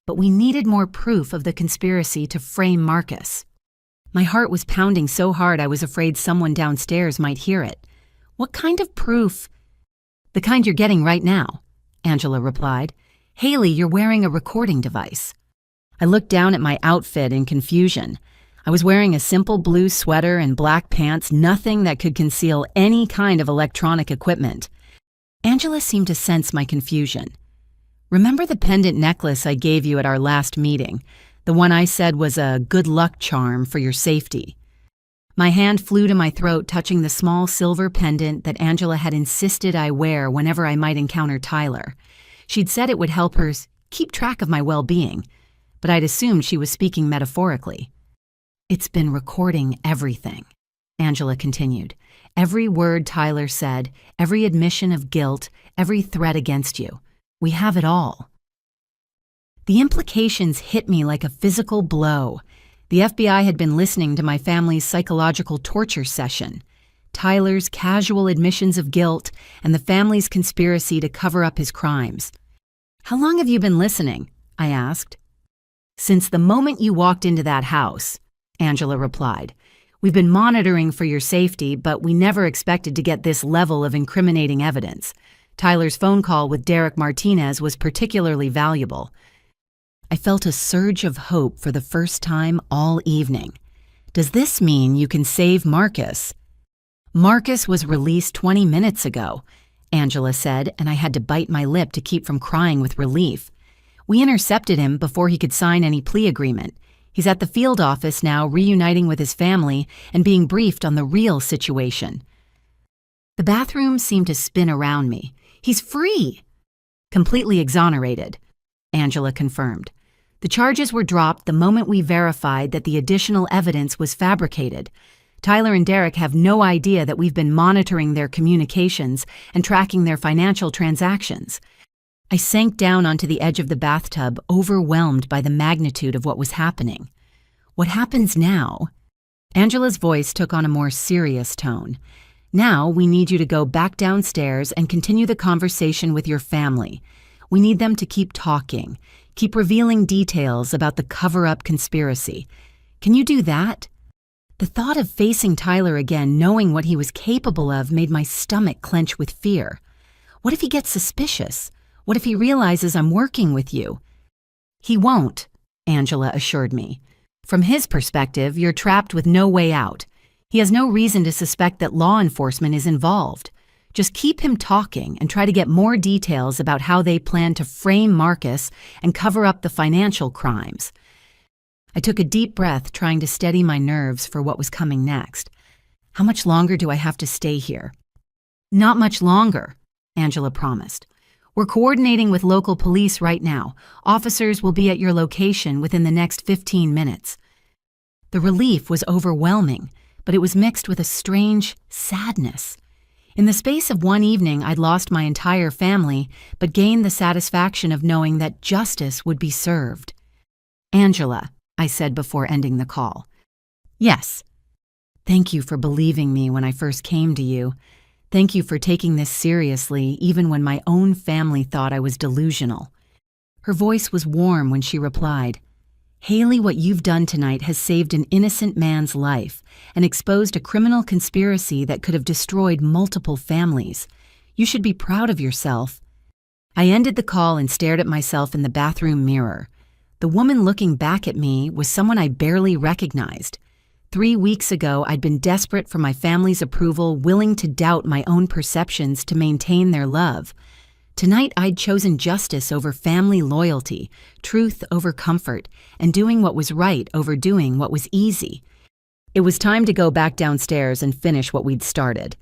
But we needed more proof of the conspiracy to frame Marcus. My heart was pounding so hard I was afraid someone downstairs might hear it. What kind of proof? The kind you're getting right now, Angela replied. Haley, you're wearing a recording device. I looked down at my outfit in confusion. I was wearing a simple blue sweater and black pants, nothing that could conceal any kind of electronic equipment. Angela seemed to sense my confusion. Remember the pendant necklace I gave you at our last meeting? The one I said was a good luck charm for your safety. My hand flew to my throat, touching the small silver pendant that Angela had insisted I wear whenever I might encounter Tyler. She'd said it would help her keep track of my well-being, but I'd assumed she was speaking metaphorically. It's been recording everything, Angela continued. Every word Tyler said, every admission of guilt, every threat against you. We have it all. The implications hit me like a physical blow. The FBI had been listening to my family's psychological torture session. Tyler's casual admissions of guilt and the family's conspiracy to cover up his crimes. "How long have you been listening?" I asked. "Since the moment you walked into that house," Angela replied. "We've been monitoring for your safety, but we never expected to get this level of incriminating evidence. Tyler's phone call with Derek Martinez was particularly valuable." I felt a surge of hope for the first time all evening. "Does this mean you can save Marcus?" "Marcus was released 20 minutes ago," Angela said, and I had to bite my lip to keep from crying with relief. "We intercepted him before he could sign any plea agreement. He's at the field office now, reuniting with his family and being briefed on the real situation." The bathroom seemed to spin around me. "He's free!" "Completely exonerated," Angela confirmed. "The charges were dropped the moment we verified that the additional evidence was fabricated. Tyler and Derek have no idea that we've been monitoring their communications and tracking their financial transactions." I sank down onto the edge of the bathtub, overwhelmed by the magnitude of what was happening. "What happens now?" Angela's voice took on a more serious tone. "Now we need you to go back downstairs and continue the conversation with your family. We need them to keep talking, keep revealing details about the cover-up conspiracy. Can you do that?" The thought of facing Tyler again, knowing what he was capable of, made my stomach clench with fear. What if he gets suspicious? What if he realizes I'm working with you? "He won't," Angela assured me. "From his perspective, you're trapped with no way out. He has no reason to suspect that law enforcement is involved. Just keep him talking and try to get more details about how they plan to frame Marcus and cover up the financial crimes." I took a deep breath, trying to steady my nerves for what was coming next. "How much longer do I have to stay here?" "Not much longer," Angela promised. "We're coordinating with local police right now. Officers will be at your location within the next 15 minutes. The relief was overwhelming, but it was mixed with a strange sadness. In the space of one evening, I'd lost my entire family, but gained the satisfaction of knowing that justice would be served. "Angela," I said before ending the call. "Yes." "Thank you for believing me when I first came to you. Thank you for taking this seriously, even when my own family thought I was delusional." Her voice was warm when she replied, "Haley, what you've done tonight has saved an innocent man's life and exposed a criminal conspiracy that could have destroyed multiple families. You should be proud of yourself." I ended the call and stared at myself in the bathroom mirror. The woman looking back at me was someone I barely recognized. 3 weeks ago, I'd been desperate for my family's approval, willing to doubt my own perceptions to maintain their love. Tonight, I'd chosen justice over family loyalty, truth over comfort, and doing what was right over doing what was easy. It was time to go back downstairs and finish what we'd started.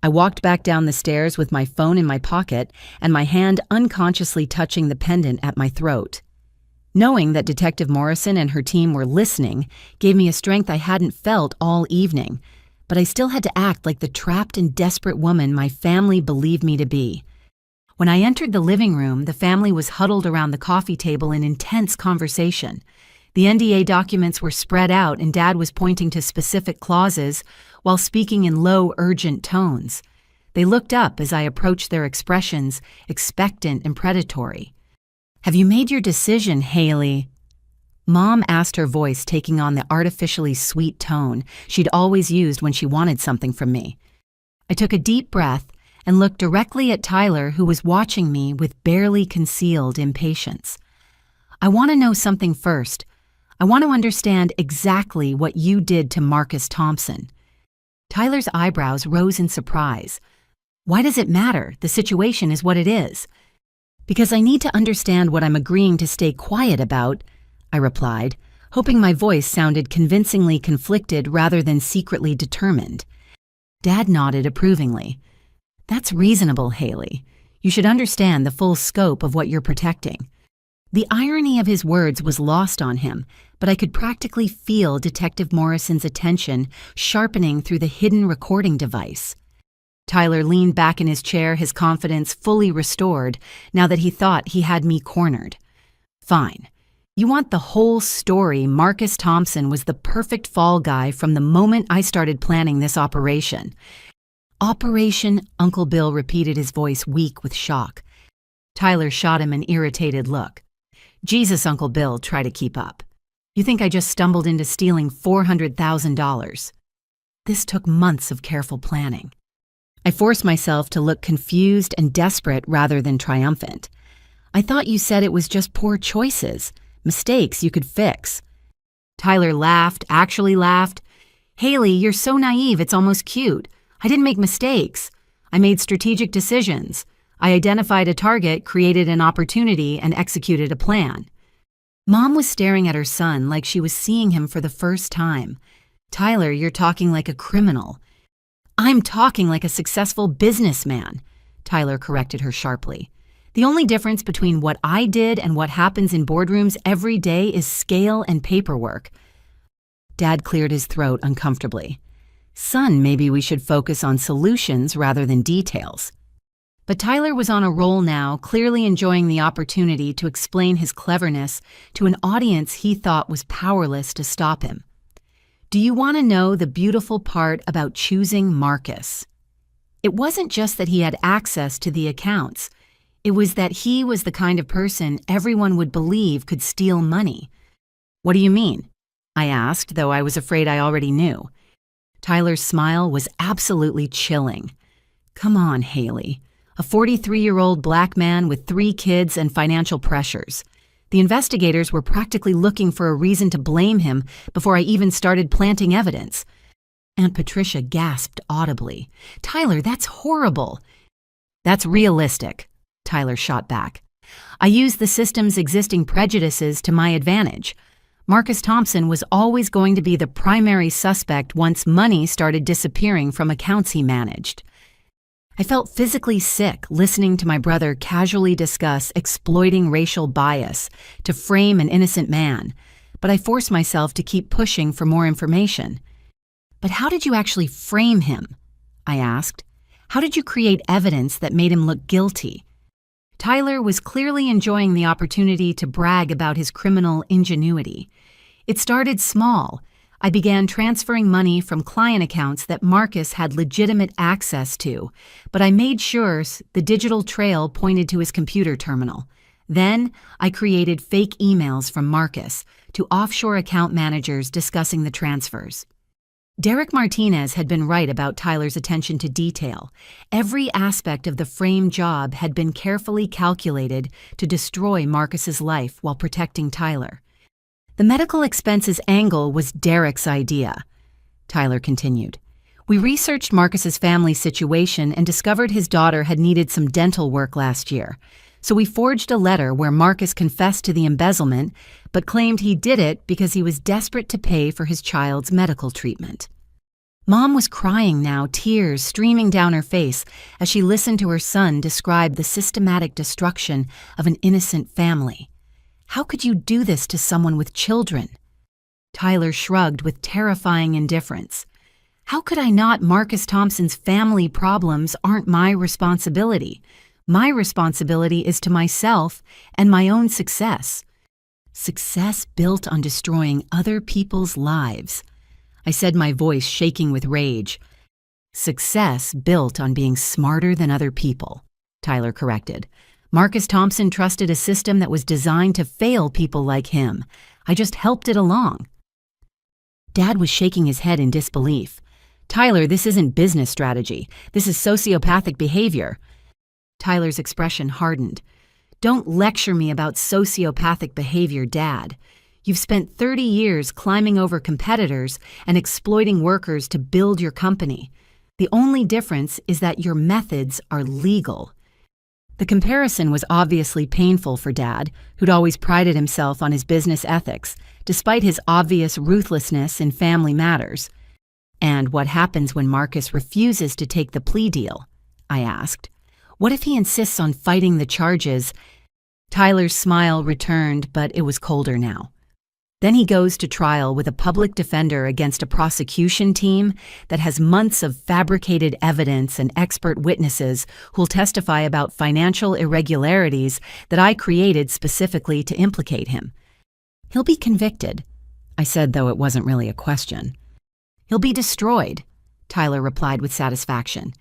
I walked back down the stairs with my phone in my pocket and my hand unconsciously touching the pendant at my throat. Knowing that Detective Morrison and her team were listening gave me a strength I hadn't felt all evening, but I still had to act like the trapped and desperate woman my family believed me to be. When I entered the living room, the family was huddled around the coffee table in intense conversation. The NDA documents were spread out and Dad was pointing to specific clauses while speaking in low, urgent tones. They looked up as I approached, their expressions expectant and predatory. "Have you made your decision, Haley?" Mom asked, her voice taking on the artificially sweet tone she'd always used when she wanted something from me. I took a deep breath and looked directly at Tyler, who was watching me with barely concealed impatience. "I want to know something first. I want to understand exactly what you did to Marcus Thompson." Tyler's eyebrows rose in surprise. "Why does it matter? The situation is what it is." "Because I need to understand what I'm agreeing to stay quiet about," I replied, hoping my voice sounded convincingly conflicted rather than secretly determined. Dad nodded approvingly. "That's reasonable, Haley. You should understand the full scope of what you're protecting." The irony of his words was lost on him, but I could practically feel Detective Morrison's attention sharpening through the hidden recording device. Tyler leaned back in his chair, his confidence fully restored now that he thought he had me cornered. Fine. You want the whole story? Marcus Thompson was the perfect fall guy from the moment I started planning this operation. Operation? Uncle Bill repeated, his voice weak with shock. Tyler shot him an irritated look. Jesus, Uncle Bill, try to keep up. You think I just stumbled into stealing $400,000? This took months of careful planning. I forced myself to look confused and desperate rather than triumphant. I thought you said it was just poor choices, mistakes you could fix. Tyler laughed, actually laughed. Haley, you're so naive, it's almost cute. I didn't make mistakes. I made strategic decisions. I identified a target, created an opportunity, and executed a plan. Mom was staring at her son like she was seeing him for the first time. Tyler, you're talking like a criminal. I'm talking like a successful businessman, Tyler corrected her sharply. The only difference between what I did and what happens in boardrooms every day is scale and paperwork. Dad cleared his throat uncomfortably. Son, maybe we should focus on solutions rather than details. But Tyler was on a roll now, clearly enjoying the opportunity to explain his cleverness to an audience he thought was powerless to stop him. Do you want to know the beautiful part about choosing Marcus? It wasn't just that he had access to the accounts. It was that he was the kind of person everyone would believe could steal money. What do you mean? I asked, though I was afraid I already knew. Tyler's smile was absolutely chilling. Come on, Haley. A 43-year-old black man with 3 kids and financial pressures. The investigators were practically looking for a reason to blame him before I even started planting evidence. Aunt Patricia gasped audibly. Tyler, that's horrible. That's realistic, Tyler shot back. I used the system's existing prejudices to my advantage. Marcus Thompson was always going to be the primary suspect once money started disappearing from accounts he managed. I felt physically sick listening to my brother casually discuss exploiting racial bias to frame an innocent man, but I forced myself to keep pushing for more information. But how did you actually frame him? I asked. How did you create evidence that made him look guilty? Tyler was clearly enjoying the opportunity to brag about his criminal ingenuity. It started small. I began transferring money from client accounts that Marcus had legitimate access to, but I made sure the digital trail pointed to his computer terminal. Then, I created fake emails from Marcus to offshore account managers discussing the transfers. Derek Martinez had been right about Tyler's attention to detail. Every aspect of the frame job had been carefully calculated to destroy Marcus's life while protecting Tyler. The medical expenses angle was Derek's idea, Tyler continued. We researched Marcus's family situation and discovered his daughter had needed some dental work last year. So we forged a letter where Marcus confessed to the embezzlement, but claimed he did it because he was desperate to pay for his child's medical treatment. Mom was crying now, tears streaming down her face as she listened to her son describe the systematic destruction of an innocent family. How could you do this to someone with children? Tyler shrugged with terrifying indifference. How could I not? Marcus Thompson's family problems aren't my responsibility. My responsibility is to myself and my own success. Success built on destroying other people's lives. I said, my voice shaking with rage. Success built on being smarter than other people, Tyler corrected. Marcus Thompson trusted a system that was designed to fail people like him. I just helped it along. Dad was shaking his head in disbelief. Tyler, this isn't business strategy. This is sociopathic behavior. Tyler's expression hardened. Don't lecture me about sociopathic behavior, Dad. You've spent 30 years climbing over competitors and exploiting workers to build your company. The only difference is that your methods are legal. The comparison was obviously painful for Dad, who'd always prided himself on his business ethics, despite his obvious ruthlessness in family matters. And what happens when Marcus refuses to take the plea deal? I asked. What if he insists on fighting the charges? Tyler's smile returned, but it was colder now. Then he goes to trial with a public defender against a prosecution team that has months of fabricated evidence and expert witnesses who'll testify about financial irregularities that I created specifically to implicate him. He'll be convicted, I said, though it wasn't really a question. He'll be destroyed, Tyler replied with satisfaction.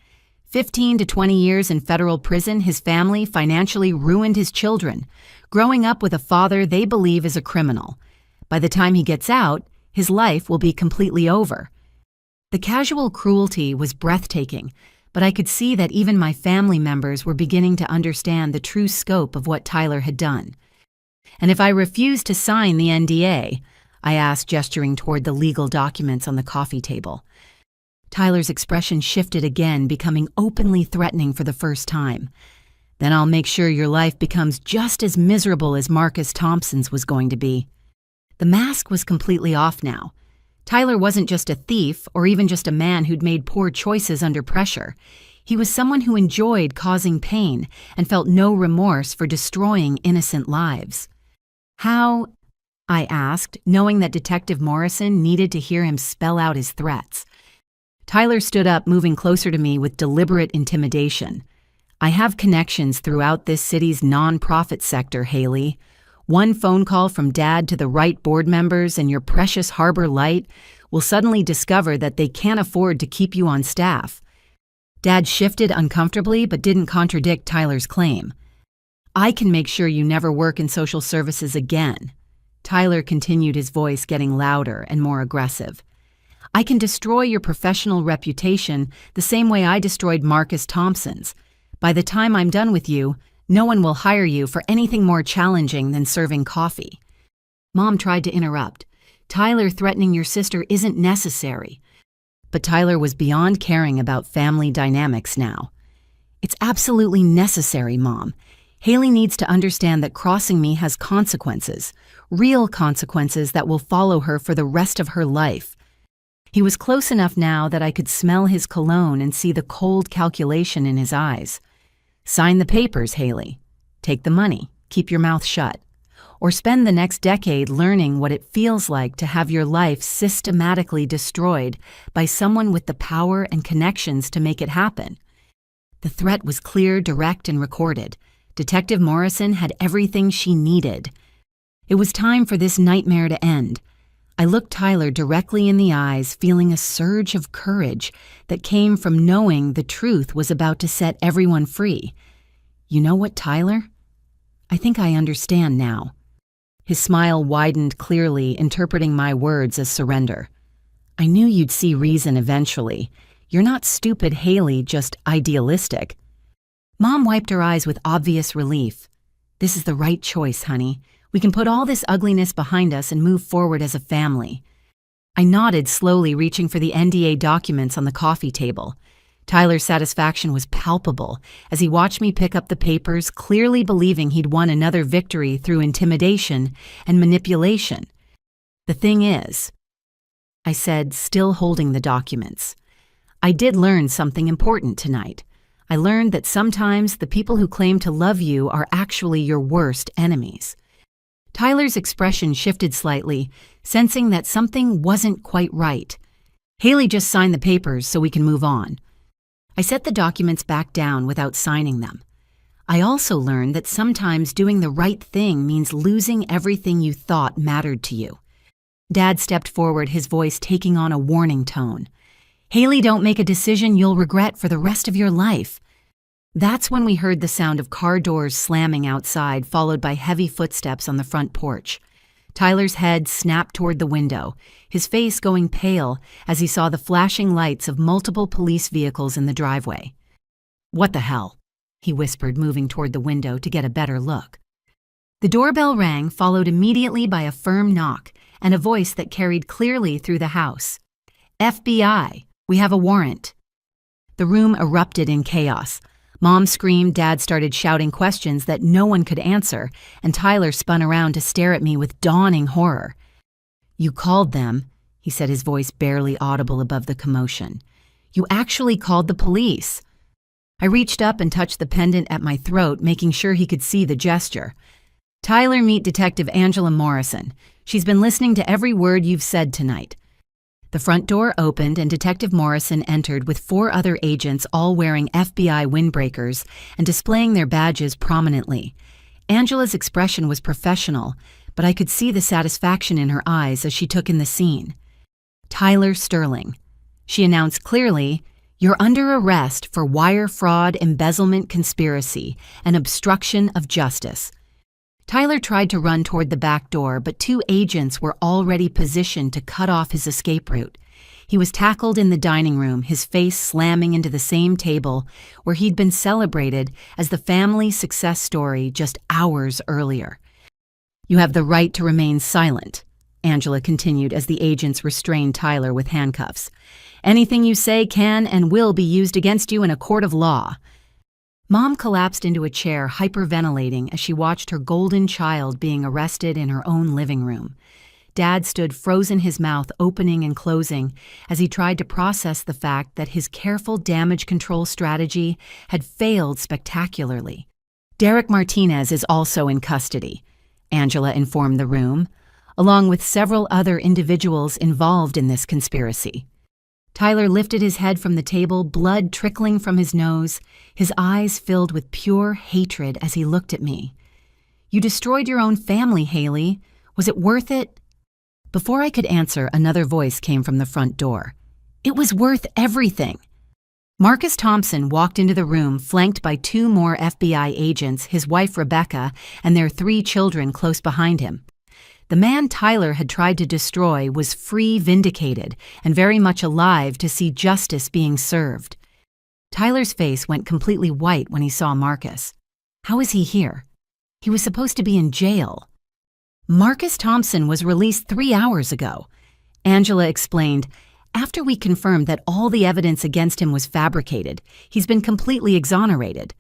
15 to 20 years in federal prison, his family financially ruined his children, growing up with a father they believe is a criminal. By the time he gets out, his life will be completely over. The casual cruelty was breathtaking, but I could see that even my family members were beginning to understand the true scope of what Tyler had done. And if I refused to sign the NDA, I asked, gesturing toward the legal documents on the coffee table. Tyler's expression shifted again, becoming openly threatening for the first time. Then I'll make sure your life becomes just as miserable as Marcus Thompson's was going to be. The mask was completely off now. Tyler wasn't just a thief or even just a man who'd made poor choices under pressure. He was someone who enjoyed causing pain and felt no remorse for destroying innocent lives. How? I asked, knowing that Detective Morrison needed to hear him spell out his threats. Tyler stood up, moving closer to me with deliberate intimidation. I have connections throughout this city's non-profit sector, Haley. One phone call from Dad to the right board members and your precious Harbor Light will suddenly discover that they can't afford to keep you on staff. Dad shifted uncomfortably but didn't contradict Tyler's claim. I can make sure you never work in social services again. Tyler continued, his voice getting louder and more aggressive. I can destroy your professional reputation the same way I destroyed Marcus Thompson's. By the time I'm done with you, no one will hire you for anything more challenging than serving coffee. Mom tried to interrupt. Tyler threatening your sister isn't necessary. But Tyler was beyond caring about family dynamics now. It's absolutely necessary, Mom. Haley needs to understand that crossing me has consequences, real consequences that will follow her for the rest of her life. He was close enough now that I could smell his cologne and see the cold calculation in his eyes. Sign the papers, Haley. Take the money. Keep your mouth shut. Or spend the next decade learning what it feels like to have your life systematically destroyed by someone with the power and connections to make it happen. The threat was clear, direct, and recorded. Detective Morrison had everything she needed. It was time for this nightmare to end. I looked Tyler directly in the eyes, feeling a surge of courage that came from knowing the truth was about to set everyone free. You know what, Tyler? I think I understand now. His smile widened clearly, interpreting my words as surrender. I knew you'd see reason eventually. You're not stupid, Haley, just idealistic. Mom wiped her eyes with obvious relief. This is the right choice, honey. We can put all this ugliness behind us and move forward as a family. I nodded slowly, reaching for the NDA documents on the coffee table. Tyler's satisfaction was palpable as he watched me pick up the papers, clearly believing he'd won another victory through intimidation and manipulation. The thing is, I said, still holding the documents, I did learn something important tonight. I learned that sometimes the people who claim to love you are actually your worst enemies. Tyler's expression shifted slightly, sensing that something wasn't quite right. Haley, just sign the papers so we can move on. I set the documents back down without signing them. I also learned that sometimes doing the right thing means losing everything you thought mattered to you. Dad stepped forward, his voice taking on a warning tone. Haley, don't make a decision you'll regret for the rest of your life. That's when we heard the sound of car doors slamming outside, followed by heavy footsteps on the front porch. Tyler's head snapped toward the window, his face going pale as he saw the flashing lights of multiple police vehicles in the driveway. What the hell? He whispered, moving toward the window to get a better look. The doorbell rang, followed immediately by a firm knock and a voice that carried clearly through the house. FBI, we have a warrant. The room erupted in chaos. Mom screamed, Dad started shouting questions that no one could answer, and Tyler spun around to stare at me with dawning horror. You called them, he said, his voice barely audible above the commotion. You actually called the police. I reached up and touched the pendant at my throat, making sure he could see the gesture. "Tyler, meet Detective Angela Morrison. She's been listening to every word you've said tonight." The front door opened and Detective Morrison entered with 4 other agents, all wearing FBI windbreakers and displaying their badges prominently. Angela's expression was professional, but I could see the satisfaction in her eyes as she took in the scene. "Tyler Sterling," she announced clearly, "you're under arrest for wire fraud, embezzlement conspiracy, and obstruction of justice." Tyler tried to run toward the back door, but 2 agents were already positioned to cut off his escape route. He was tackled in the dining room, his face slamming into the same table where he'd been celebrated as the family success story just hours earlier. "You have the right to remain silent," Angela continued as the agents restrained Tyler with handcuffs. "Anything you say can and will be used against you in a court of law." Mom collapsed into a chair, hyperventilating as she watched her golden child being arrested in her own living room. Dad stood frozen, his mouth opening and closing as he tried to process the fact that his careful damage control strategy had failed spectacularly. "Derek Martinez is also in custody," Angela informed the room, along with several other individuals involved in this conspiracy. Tyler lifted his head from the table, blood trickling from his nose, his eyes filled with pure hatred as he looked at me. "You destroyed your own family, Haley. Was it worth it?" Before I could answer, another voice came from the front door. "It was worth everything." Marcus Thompson walked into the room, flanked by 2 more FBI agents, his wife Rebecca, and their 3 children close behind him. The man Tyler had tried to destroy was free, vindicated, and very much alive to see justice being served. Tyler's face went completely white when he saw Marcus. How is he here? He was supposed to be in jail. "Marcus Thompson was released 3 hours ago," Angela explained. "After we confirmed that all the evidence against him was fabricated, he's been completely exonerated."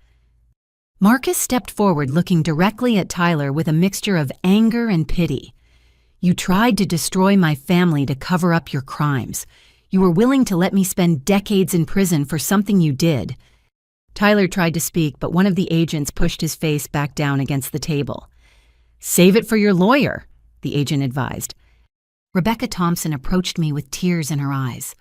Marcus stepped forward, looking directly at Tyler with a mixture of anger and pity. "You tried to destroy my family to cover up your crimes. You were willing to let me spend decades in prison for something you did." Tyler tried to speak, but one of the agents pushed his face back down against the table. "Save it for your lawyer," the agent advised. Rebecca Thompson approached me with tears in her eyes.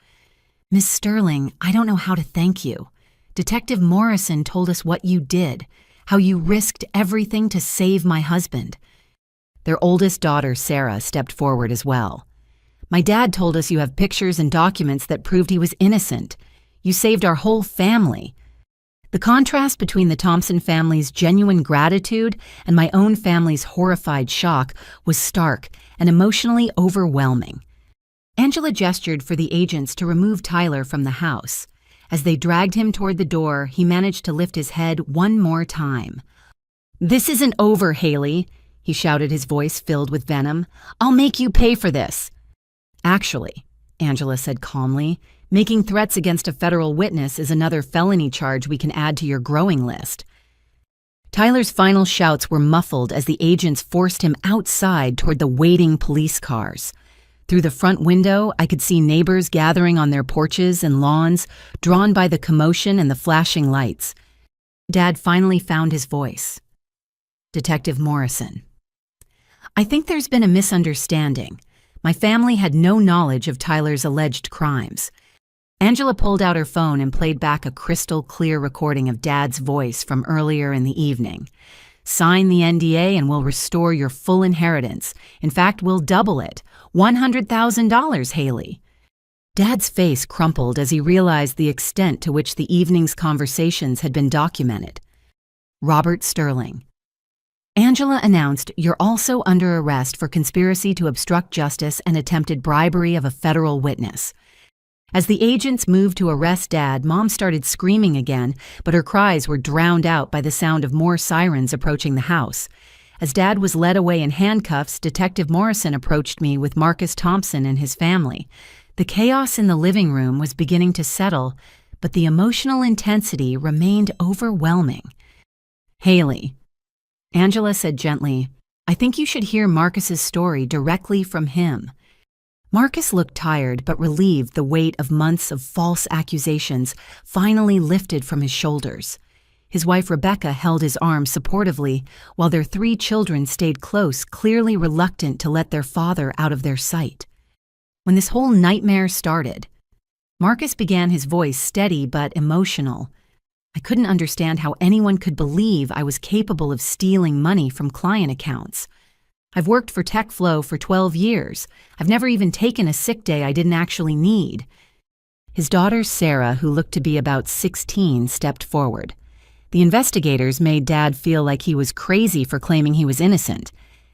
"Miss Sterling, I don't know how to thank you. Detective Morrison told us what you did, how you risked everything to save my husband." Their oldest daughter, Sarah, stepped forward as well. "My dad told us you have pictures and documents that proved he was innocent. You saved our whole family." The contrast between the Thompson family's genuine gratitude and my own family's horrified shock was stark and emotionally overwhelming. Angela gestured for the agents to remove Tyler from the house. As they dragged him toward the door, he managed to lift his head one more time. "This isn't over, Haley," he shouted, his voice filled with venom. "I'll make you pay for this." "Actually," Angela said calmly, "making threats against a federal witness is another felony charge we can add to your growing list." Tyler's final shouts were muffled as the agents forced him outside toward the waiting police cars. Through the front window, I could see neighbors gathering on their porches and lawns, drawn by the commotion and the flashing lights. Dad finally found his voice. "Detective Morrison. I think there's been a misunderstanding. My family had no knowledge of Tyler's alleged crimes." Angela pulled out her phone and played back a crystal-clear recording of Dad's voice from earlier in the evening. "Sign the NDA and we'll restore your full inheritance. In fact, we'll double it. $100,000, Haley." Dad's face crumpled as he realized the extent to which the evening's conversations had been documented. "Robert Sterling." Angela announced, "You're also under arrest for conspiracy to obstruct justice and attempted bribery of a federal witness." As the agents moved to arrest Dad, Mom started screaming again, but her cries were drowned out by the sound of more sirens approaching the house. As Dad was led away in handcuffs, Detective Morrison approached me with Marcus Thompson and his family. The chaos in the living room was beginning to settle, but the emotional intensity remained overwhelming. "Haley," Angela said gently, "I think you should hear Marcus's story directly from him." Marcus looked tired but relieved. The weight of months of false accusations finally lifted from his shoulders. His wife Rebecca held his arm supportively, while their 3 children stayed close, clearly reluctant to let their father out of their sight. When this whole nightmare started, Marcus began, his voice steady but emotional. I couldn't understand how anyone could believe I was capable of stealing money from client accounts. I've worked for TechFlow for 12 years. I've never even taken a sick day I didn't actually need. His daughter Sarah, who looked to be about 16, stepped forward. The investigators made Dad feel like he was crazy for claiming he was innocent.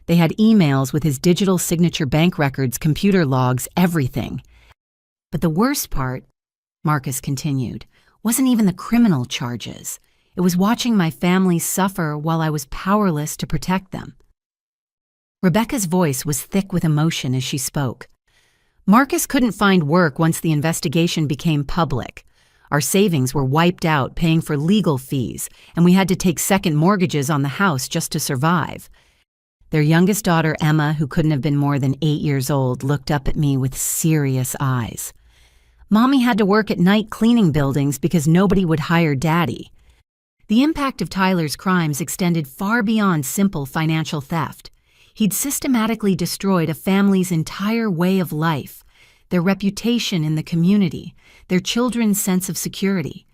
They had emails with his digital signature, bank records, computer logs, everything. But the worst part, Marcus continued, wasn't even the criminal charges. It was watching my family suffer while I was powerless to protect them. Rebecca's voice was thick with emotion as she spoke. Marcus couldn't find work once the investigation became public. Our savings were wiped out paying for legal fees, and we had to take second mortgages on the house just to survive. Their youngest daughter, Emma, who couldn't have been more than 8 years old, looked up at me with serious eyes. Mommy had to work at night cleaning buildings because nobody would hire Daddy. The impact of Tyler's crimes extended far beyond simple financial theft. He'd systematically destroyed a family's entire way of life, their reputation in the community, their children's sense of security.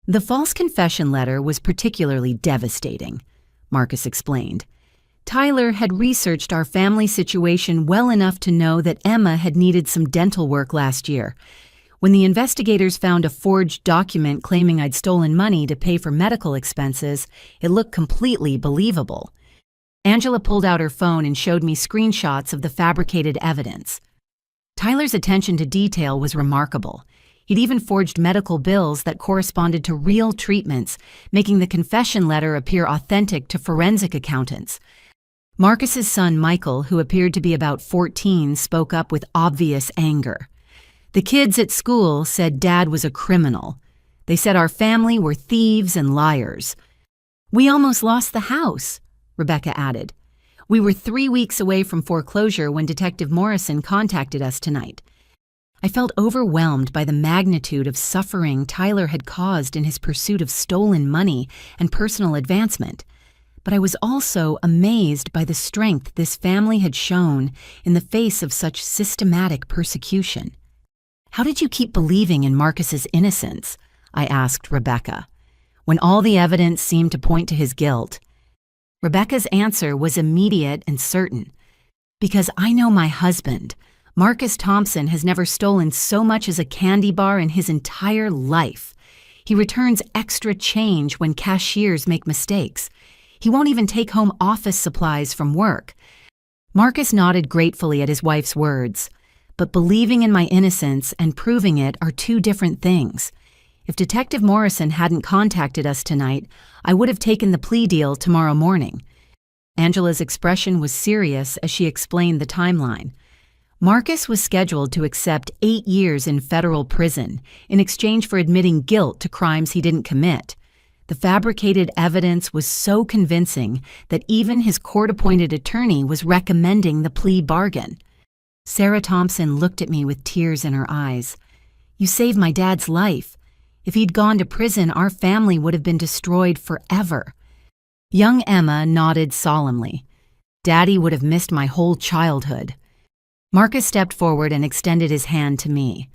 The false confession letter was particularly devastating, Marcus explained. Tyler had researched our family situation well enough to know that Emma had needed some dental work last year. When the investigators found a forged document claiming I'd stolen money to pay for medical expenses, it looked completely believable. Angela pulled out her phone and showed me screenshots of the fabricated evidence. Tyler's attention to detail was remarkable. He'd even forged medical bills that corresponded to real treatments, making the confession letter appear authentic to forensic accountants. Marcus's son, Michael, who appeared to be about 14, spoke up with obvious anger. The kids at school said Dad was a criminal. They said our family were thieves and liars. We almost lost the house, Rebecca added. We were 3 weeks away from foreclosure when Detective Morrison contacted us tonight. I felt overwhelmed by the magnitude of suffering Tyler had caused in his pursuit of stolen money and personal advancement. But I was also amazed by the strength this family had shown in the face of such systematic persecution. How did you keep believing in Marcus's innocence? I asked Rebecca, when all the evidence seemed to point to his guilt. Rebecca's answer was immediate and certain. Because I know my husband. Marcus Thompson has never stolen so much as a candy bar in his entire life. He returns extra change when cashiers make mistakes. He won't even take home office supplies from work. Marcus nodded gratefully at his wife's words. But believing in my innocence and proving it are 2 different things. If Detective Morrison hadn't contacted us tonight, I would have taken the plea deal tomorrow morning. Angela's expression was serious as she explained the timeline. Marcus was scheduled to accept 8 years in federal prison in exchange for admitting guilt to crimes he didn't commit. The fabricated evidence was so convincing that even his court-appointed attorney was recommending the plea bargain. Sarah Thompson looked at me with tears in her eyes. You saved my dad's life. If he'd gone to prison, our family would have been destroyed forever. Young Emma nodded solemnly. Daddy would have missed my whole childhood. Marcus stepped forward and extended his hand to me.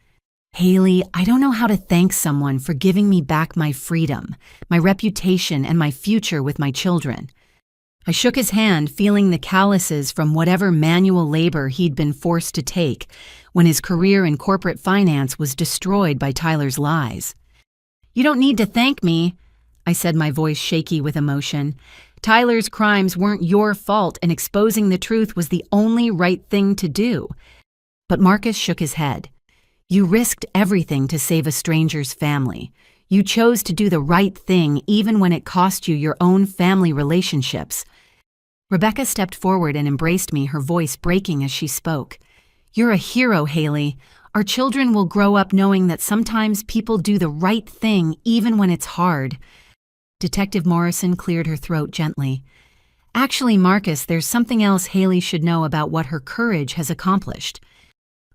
Haley, I don't know how to thank someone for giving me back my freedom, my reputation, and my future with my children. I shook his hand, feeling the calluses from whatever manual labor he'd been forced to take when his career in corporate finance was destroyed by Tyler's lies. You don't need to thank me, I said, my voice shaky with emotion. Tyler's crimes weren't your fault, and exposing the truth was the only right thing to do. But Marcus shook his head. You risked everything to save a stranger's family. You chose to do the right thing even when it cost you your own family relationships. Rebecca stepped forward and embraced me, her voice breaking as she spoke. You're a hero, Haley. Our children will grow up knowing that sometimes people do the right thing even when it's hard. Detective Morrison cleared her throat gently. Actually, Marcus, there's something else Haley should know about what her courage has accomplished.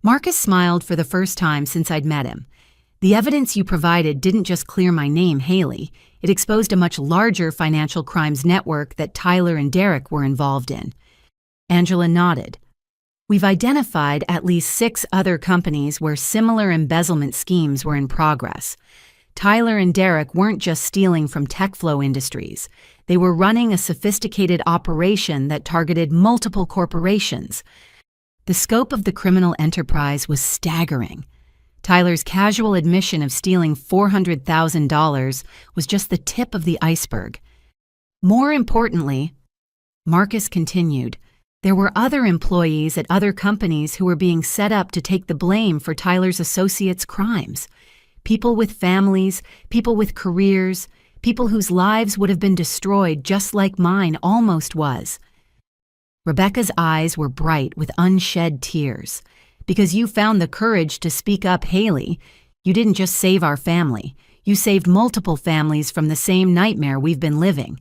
Marcus smiled for the first time since I'd met him. The evidence you provided didn't just clear my name, Haley. It exposed a much larger financial crimes network that Tyler and Derek were involved in. Angela nodded. We've identified at least 6 other companies where similar embezzlement schemes were in progress. Tyler and Derek weren't just stealing from TechFlow Industries. They were running a sophisticated operation that targeted multiple corporations. The scope of the criminal enterprise was staggering. Tyler's casual admission of stealing $400,000 was just the tip of the iceberg. More importantly, Marcus continued, there were other employees at other companies who were being set up to take the blame for Tyler's associates' crimes. People with families, people with careers, people whose lives would have been destroyed just like mine almost was. Rebecca's eyes were bright with unshed tears. Because you found the courage to speak up, Haley, you didn't just save our family. You saved multiple families from the same nightmare we've been living.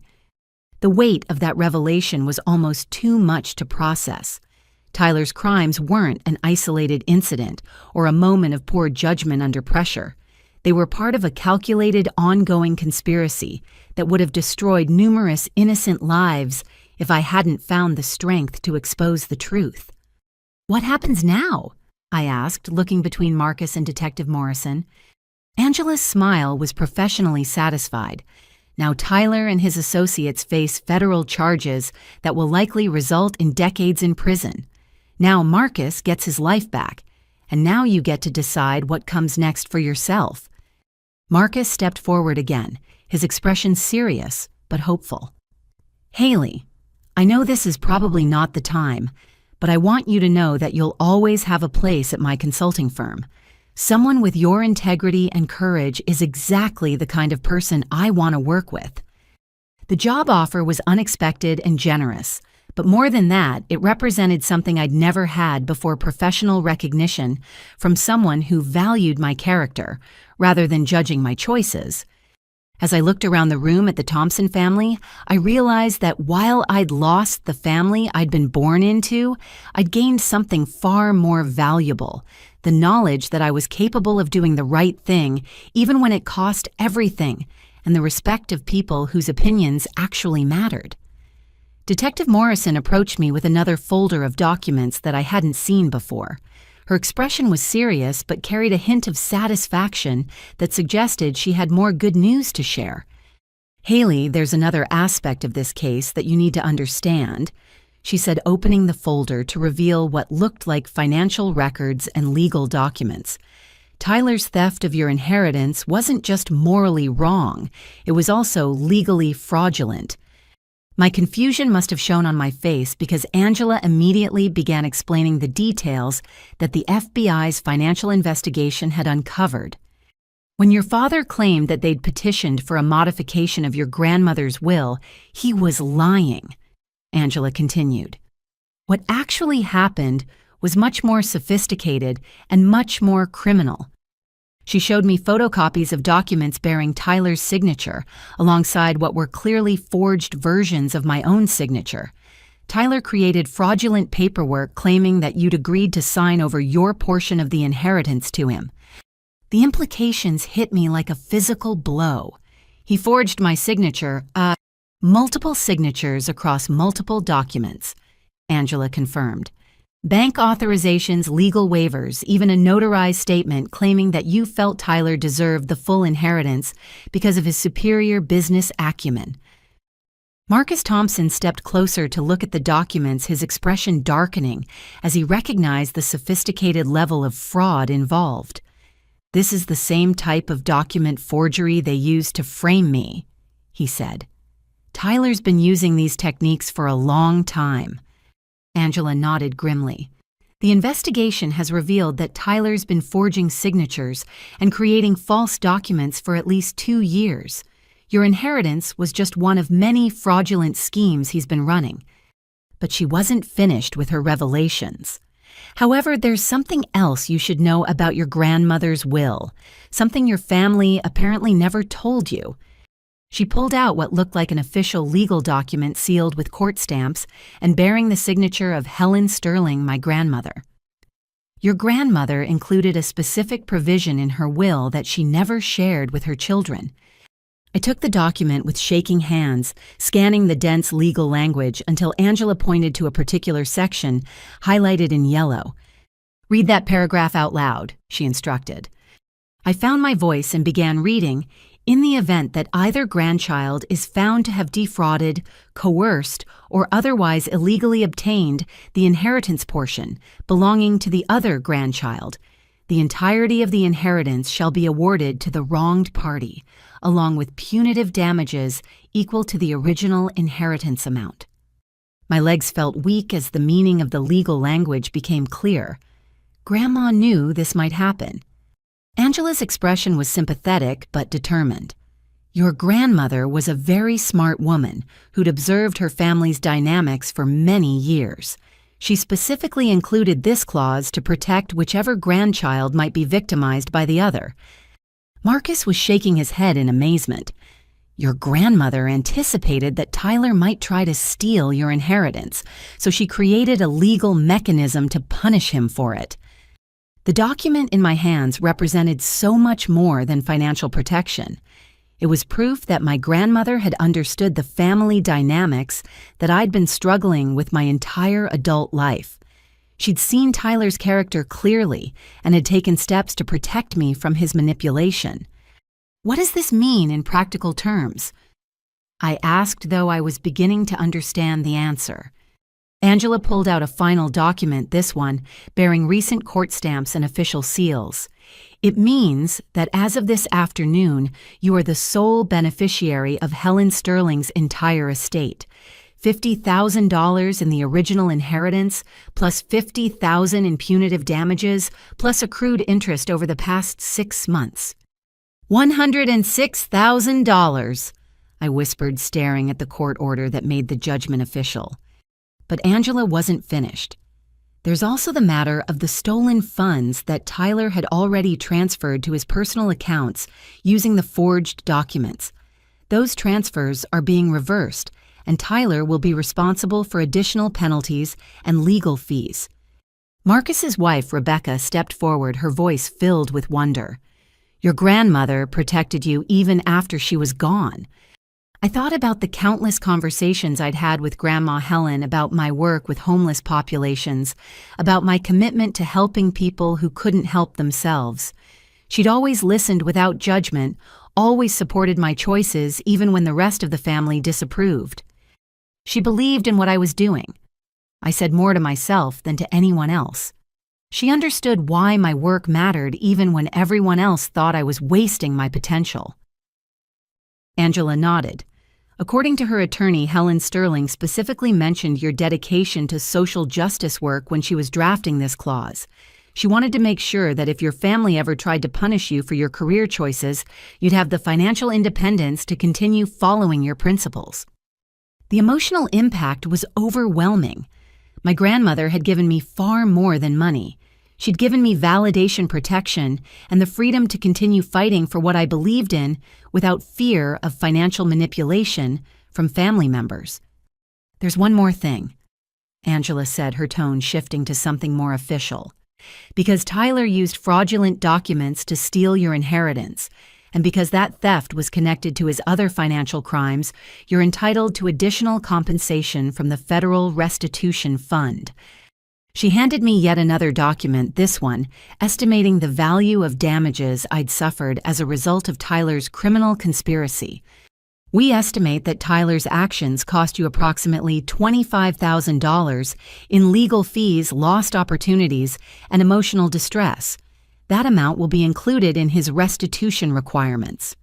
The weight of that revelation was almost too much to process. Tyler's crimes weren't an isolated incident or a moment of poor judgment under pressure. They were part of a calculated, ongoing conspiracy that would have destroyed numerous innocent lives if I hadn't found the strength to expose the truth. What happens now? I asked, looking between Marcus and Detective Morrison. Angela's smile was professionally satisfied. Now Tyler and his associates face federal charges that will likely result in decades in prison. Now Marcus gets his life back, and now you get to decide what comes next for yourself. Marcus stepped forward again, his expression serious but hopeful. Haley, I know this is probably not the time, but I want you to know that you'll always have a place at my consulting firm. Someone with your integrity and courage is exactly the kind of person I want to work with. The job offer was unexpected and generous, but more than that, it represented something I'd never had before: professional recognition from someone who valued my character rather than judging my choices. As I looked around the room at the Thompson family, I realized that while I'd lost the family I'd been born into, I'd gained something far more valuable: the knowledge that I was capable of doing the right thing even when it cost everything, and the respect of people whose opinions actually mattered. Detective Morrison approached me with another folder of documents that I hadn't seen before. Her expression was serious but carried a hint of satisfaction that suggested she had more good news to share. Haley, there's another aspect of this case that you need to understand, she said, opening the folder to reveal what looked like financial records and legal documents. Tyler's theft of your inheritance wasn't just morally wrong, it was also legally fraudulent. My confusion must have shown on my face because Angela immediately began explaining the details that the FBI's financial investigation had uncovered. When your father claimed that they'd petitioned for a modification of your grandmother's will, he was lying, Angela continued. What actually happened was much more sophisticated and much more criminal. She showed me photocopies of documents bearing Tyler's signature, alongside what were clearly forged versions of my own signature. Tyler created fraudulent paperwork claiming that you'd agreed to sign over your portion of the inheritance to him. The implications hit me like a physical blow. He forged my signature, multiple signatures across multiple documents, Angela confirmed. Bank authorizations, legal waivers, even a notarized statement claiming that you felt Tyler deserved the full inheritance because of his superior business acumen. Marcus Thompson stepped closer to look at the documents, his expression darkening as he recognized the sophisticated level of fraud involved. This is the same type of document forgery they used to frame me, he said. Tyler's been using these techniques for a long time. Angela nodded grimly. The investigation has revealed that Tyler's been forging signatures and creating false documents for at least 2 years. Your inheritance was just one of many fraudulent schemes he's been running. But she wasn't finished with her revelations. However, there's something else you should know about your grandmother's will, something your family apparently never told you. She pulled out what looked like an official legal document sealed with court stamps and bearing the signature of Helen Sterling, my grandmother. Your grandmother included a specific provision in her will that she never shared with her children. I took the document with shaking hands, scanning the dense legal language until Angela pointed to a particular section, highlighted in yellow. "Read that paragraph out loud," she instructed. I found my voice and began reading. "In the event that either grandchild is found to have defrauded, coerced, or otherwise illegally obtained the inheritance portion belonging to the other grandchild, the entirety of the inheritance shall be awarded to the wronged party, along with punitive damages equal to the original inheritance amount." My legs felt weak as the meaning of the legal language became clear. Grandma knew this might happen. Angela's expression was sympathetic but determined. Your grandmother was a very smart woman who'd observed her family's dynamics for many years. She specifically included this clause to protect whichever grandchild might be victimized by the other. Marcus was shaking his head in amazement. Your grandmother anticipated that Tyler might try to steal your inheritance, so she created a legal mechanism to punish him for it. The document in my hands represented so much more than financial protection. It was proof that my grandmother had understood the family dynamics that I'd been struggling with my entire adult life. She'd seen Tyler's character clearly and had taken steps to protect me from his manipulation. What does this mean in practical terms? I asked, though I was beginning to understand the answer. Angela pulled out a final document, this one, bearing recent court stamps and official seals. "It means that as of this afternoon, you are the sole beneficiary of Helen Sterling's entire estate. $50,000 in the original inheritance, plus $50,000 in punitive damages, plus accrued interest over the past 6 months. $106,000, I whispered, staring at the court order that made the judgment official. But Angela wasn't finished. There's also the matter of the stolen funds that Tyler had already transferred to his personal accounts using the forged documents. Those transfers are being reversed, and Tyler will be responsible for additional penalties and legal fees. Marcus's wife, Rebecca, stepped forward, her voice filled with wonder. Your grandmother protected you even after she was gone. I thought about the countless conversations I'd had with Grandma Helen about my work with homeless populations, about my commitment to helping people who couldn't help themselves. She'd always listened without judgment, always supported my choices even when the rest of the family disapproved. She believed in what I was doing. I said more to myself than to anyone else. She understood why my work mattered even when everyone else thought I was wasting my potential. Angela nodded. According to her attorney, Helen Sterling specifically mentioned your dedication to social justice work when she was drafting this clause. She wanted to make sure that if your family ever tried to punish you for your career choices, you'd have the financial independence to continue following your principles. The emotional impact was overwhelming. My grandmother had given me far more than money. She'd given me validation, protection, and the freedom to continue fighting for what I believed in without fear of financial manipulation from family members. There's one more thing, Angela said, her tone shifting to something more official. Because Tyler used fraudulent documents to steal your inheritance, and because that theft was connected to his other financial crimes, you're entitled to additional compensation from the Federal Restitution Fund. She handed me yet another document, this one, estimating the value of damages I'd suffered as a result of Tyler's criminal conspiracy. We estimate that Tyler's actions cost you approximately $25,000 in legal fees, lost opportunities, and emotional distress. That amount will be included in his restitution requirements.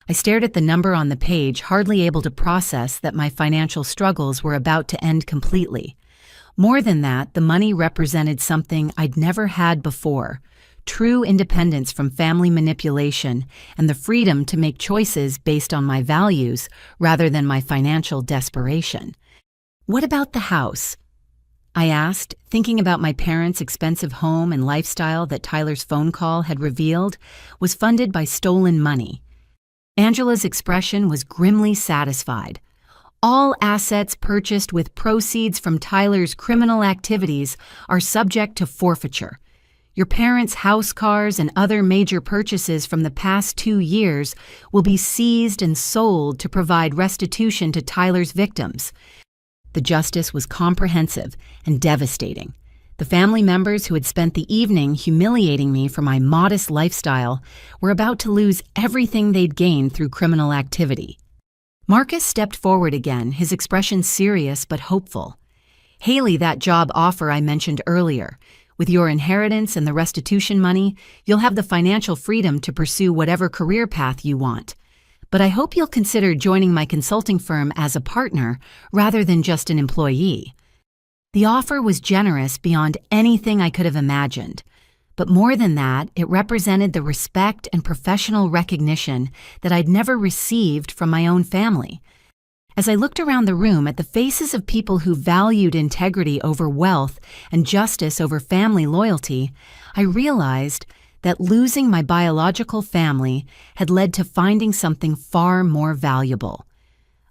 I stared at the number on the page, hardly able to process that my financial struggles were about to end completely. More than that, the money represented something I'd never had before, true independence from family manipulation and the freedom to make choices based on my values rather than my financial desperation. What about the house? I asked, thinking about my parents' expensive home and lifestyle that Tyler's phone call had revealed was funded by stolen money. Angela's expression was grimly satisfied. All assets purchased with proceeds from Tyler's criminal activities are subject to forfeiture. Your parents' house, cars, and other major purchases from the past 2 years will be seized and sold to provide restitution to Tyler's victims. The justice was comprehensive and devastating. The family members who had spent the evening humiliating me for my modest lifestyle were about to lose everything they'd gained through criminal activity. Marcus stepped forward again, his expression serious but hopeful. "Haley, that job offer I mentioned earlier. With your inheritance and the restitution money, you'll have the financial freedom to pursue whatever career path you want. But I hope you'll consider joining my consulting firm as a partner rather than just an employee." The offer was generous beyond anything I could have imagined. But more than that, it represented the respect and professional recognition that I'd never received from my own family. As I looked around the room at the faces of people who valued integrity over wealth and justice over family loyalty, I realized that losing my biological family had led to finding something far more valuable: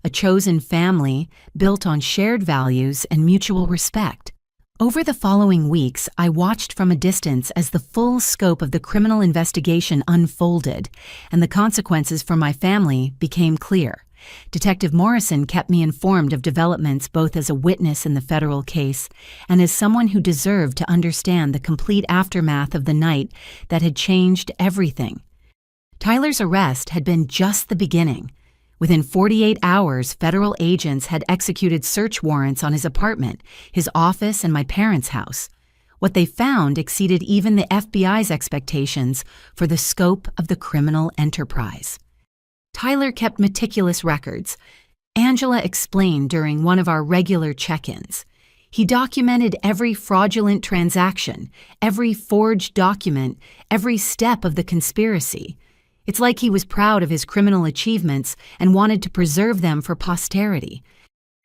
a chosen family built on shared values and mutual respect. Over the following weeks, I watched from a distance as the full scope of the criminal investigation unfolded, and the consequences for my family became clear. Detective Morrison kept me informed of developments both as a witness in the federal case and as someone who deserved to understand the complete aftermath of the night that had changed everything. Tyler's arrest had been just the beginning. Within 48 hours, federal agents had executed search warrants on his apartment, his office, and my parents' house. What they found exceeded even the FBI's expectations for the scope of the criminal enterprise. Tyler kept meticulous records. Angela explained during one of our regular check-ins. He documented every fraudulent transaction, every forged document, every step of the conspiracy. It's like he was proud of his criminal achievements and wanted to preserve them for posterity.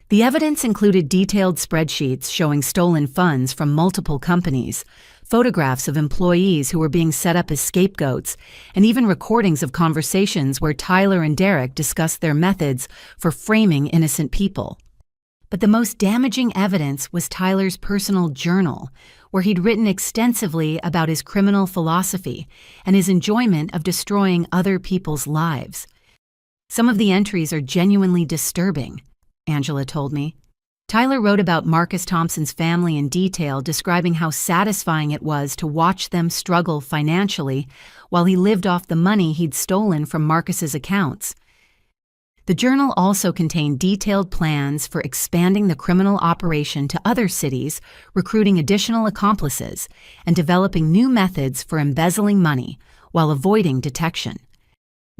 The evidence included detailed spreadsheets showing stolen funds from multiple companies, photographs of employees who were being set up as scapegoats, and even recordings of conversations where Tyler and Derek discussed their methods for framing innocent people. But the most damaging evidence was Tyler's personal journal, where he'd written extensively about his criminal philosophy and his enjoyment of destroying other people's lives. "Some of the entries are genuinely disturbing," Angela told me. Tyler wrote about Marcus Thompson's family in detail, describing how satisfying it was to watch them struggle financially while he lived off the money he'd stolen from Marcus's accounts. The journal also contained detailed plans for expanding the criminal operation to other cities, recruiting additional accomplices, and developing new methods for embezzling money while avoiding detection.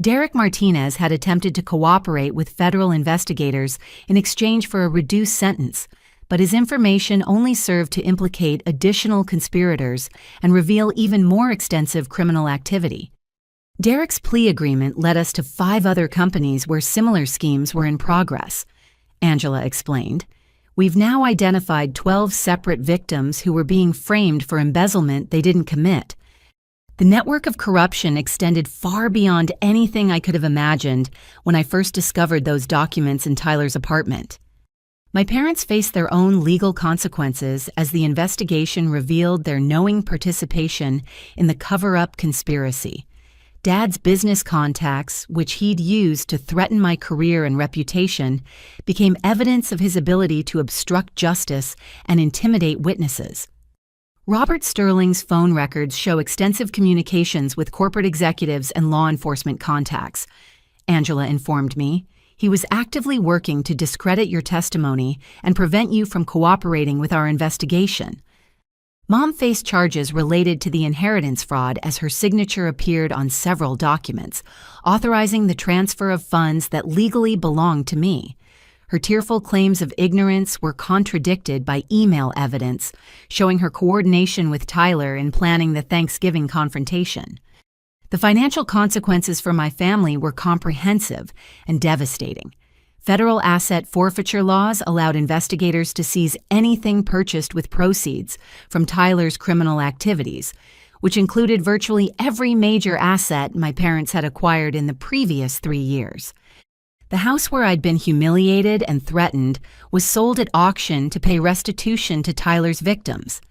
Derek Martinez had attempted to cooperate with federal investigators in exchange for a reduced sentence, but his information only served to implicate additional conspirators and reveal even more extensive criminal activity. Derek's plea agreement led us to 5 other companies where similar schemes were in progress, Angela explained. "We've now identified 12 separate victims who were being framed for embezzlement they didn't commit. The network of corruption extended far beyond anything I could have imagined when I first discovered those documents in Tyler's apartment." My parents faced their own legal consequences as the investigation revealed their knowing participation in the cover-up conspiracy. Dad's business contacts, which he'd used to threaten my career and reputation, became evidence of his ability to obstruct justice and intimidate witnesses. Robert Sterling's phone records show extensive communications with corporate executives and law enforcement contacts, Angela informed me. "He was actively working to discredit your testimony and prevent you from cooperating with our investigation." Mom faced charges related to the inheritance fraud as her signature appeared on several documents, authorizing the transfer of funds that legally belonged to me. Her tearful claims of ignorance were contradicted by email evidence, showing her coordination with Tyler in planning the Thanksgiving confrontation. The financial consequences for my family were comprehensive and devastating. Federal asset forfeiture laws allowed investigators to seize anything purchased with proceeds from Tyler's criminal activities, which included virtually every major asset my parents had acquired in the previous 3 years. The house where I'd been humiliated and threatened was sold at auction to pay restitution to Tyler's victims.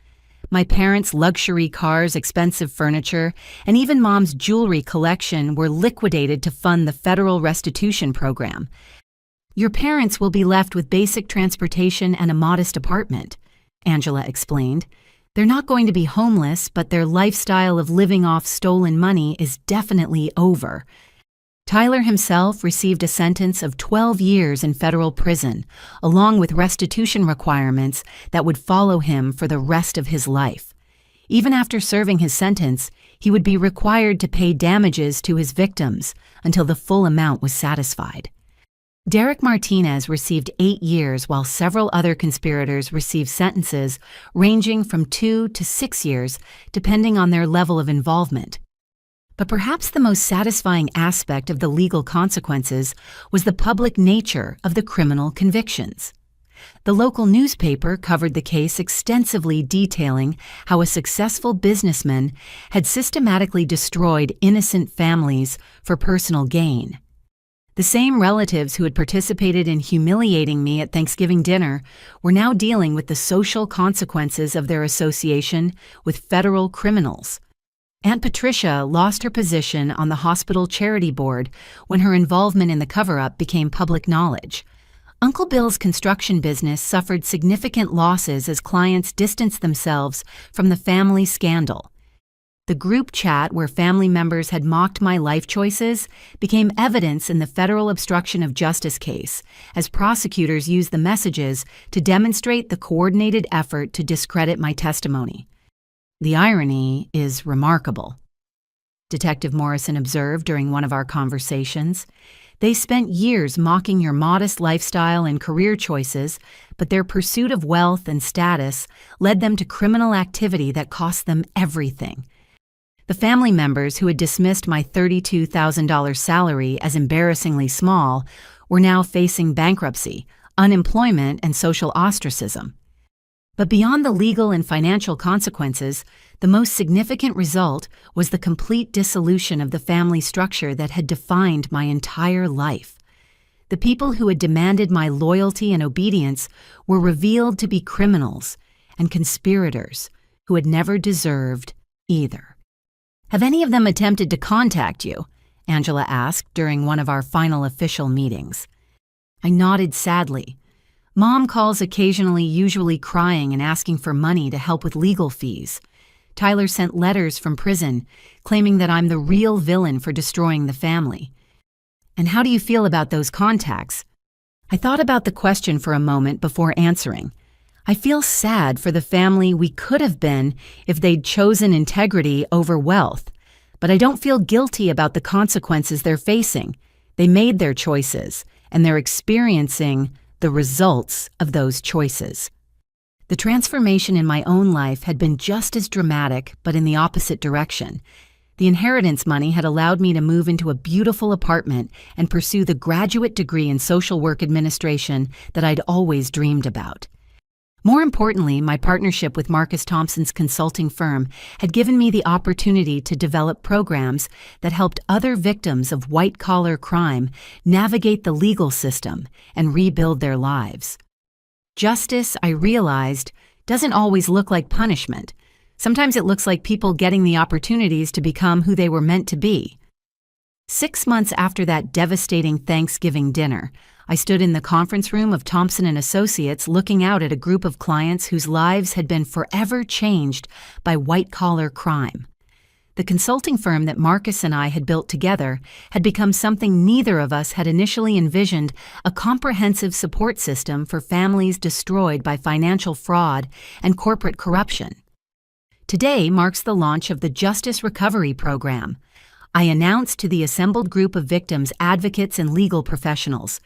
My parents' luxury cars, expensive furniture, and even Mom's jewelry collection were liquidated to fund the federal restitution program. Your parents will be left with basic transportation and a modest apartment, Angela explained. They're not going to be homeless, but their lifestyle of living off stolen money is definitely over. Tyler himself received a sentence of 12 years in federal prison, along with restitution requirements that would follow him for the rest of his life. Even after serving his sentence, he would be required to pay damages to his victims until the full amount was satisfied. Derek Martinez received 8 years, while several other conspirators received sentences ranging from 2 to 6 years, depending on their level of involvement. But perhaps the most satisfying aspect of the legal consequences was the public nature of the criminal convictions. The local newspaper covered the case extensively, detailing how a successful businessman had systematically destroyed innocent families for personal gain. The same relatives who had participated in humiliating me at Thanksgiving dinner were now dealing with the social consequences of their association with federal criminals. Aunt Patricia lost her position on the hospital charity board when her involvement in the cover-up became public knowledge. Uncle Bill's construction business suffered significant losses as clients distanced themselves from the family scandal. The group chat where family members had mocked my life choices became evidence in the federal obstruction of justice case, as prosecutors used the messages to demonstrate the coordinated effort to discredit my testimony. The irony is remarkable. Detective Morrison observed during one of our conversations. They spent years mocking your modest lifestyle and career choices, but their pursuit of wealth and status led them to criminal activity that cost them everything. The family members who had dismissed my $32,000 salary as embarrassingly small were now facing bankruptcy, unemployment, and social ostracism. But beyond the legal and financial consequences, the most significant result was the complete dissolution of the family structure that had defined my entire life. The people who had demanded my loyalty and obedience were revealed to be criminals and conspirators who had never deserved either. "Have any of them attempted to contact you?" Angela asked during one of our final official meetings. I nodded sadly. Mom calls occasionally, usually crying and asking for money to help with legal fees. Tyler sent letters from prison claiming that I'm the real villain for destroying the family. "And how do you feel about those contacts?" I thought about the question for a moment before answering. I feel sad for the family we could have been if they'd chosen integrity over wealth, but I don't feel guilty about the consequences they're facing. They made their choices, and they're experiencing the results of those choices. The transformation in my own life had been just as dramatic, but in the opposite direction. The inheritance money had allowed me to move into a beautiful apartment and pursue the graduate degree in social work administration that I'd always dreamed about. More importantly, my partnership with Marcus Thompson's consulting firm had given me the opportunity to develop programs that helped other victims of white-collar crime navigate the legal system and rebuild their lives. Justice, I realized, doesn't always look like punishment. Sometimes it looks like people getting the opportunities to become who they were meant to be. 6 months after that devastating Thanksgiving dinner, I stood in the conference room of Thompson & Associates looking out at a group of clients whose lives had been forever changed by white-collar crime. The consulting firm that Marcus and I had built together had become something neither of us had initially envisioned: a comprehensive support system for families destroyed by financial fraud and corporate corruption. Today marks the launch of the Justice Recovery Program. I announced to the assembled group of victims, advocates, and legal professionals.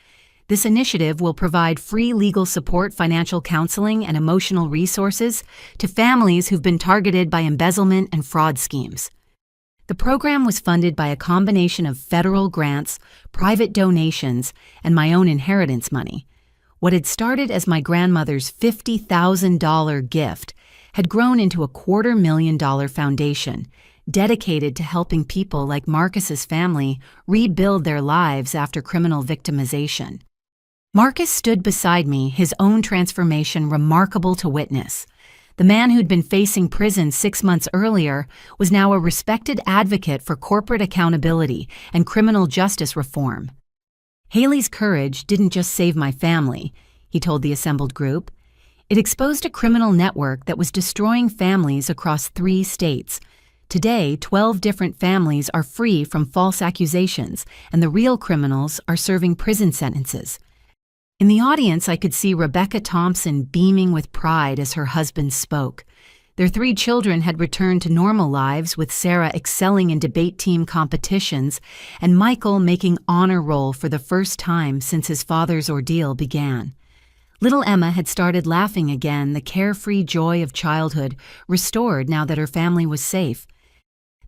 This initiative will provide free legal support, financial counseling, and emotional resources to families who've been targeted by embezzlement and fraud schemes. The program was funded by a combination of federal grants, private donations, and my own inheritance money. What had started as my grandmother's $50,000 gift had grown into a $250,000 foundation dedicated to helping people like Marcus's family rebuild their lives after criminal victimization. Marcus stood beside me, his own transformation remarkable to witness. The man who'd been facing prison 6 months earlier was now a respected advocate for corporate accountability and criminal justice reform. Haley's courage didn't just save my family, he told the assembled group. It exposed a criminal network that was destroying families across 3 states. Today, 12 different families are free from false accusations, and the real criminals are serving prison sentences. In the audience, I could see Rebecca Thompson beaming with pride as her husband spoke. Their 3 children had returned to normal lives, with Sarah excelling in debate team competitions and Michael making honor roll for the first time since his father's ordeal began. Little Emma had started laughing again, the carefree joy of childhood restored now that her family was safe.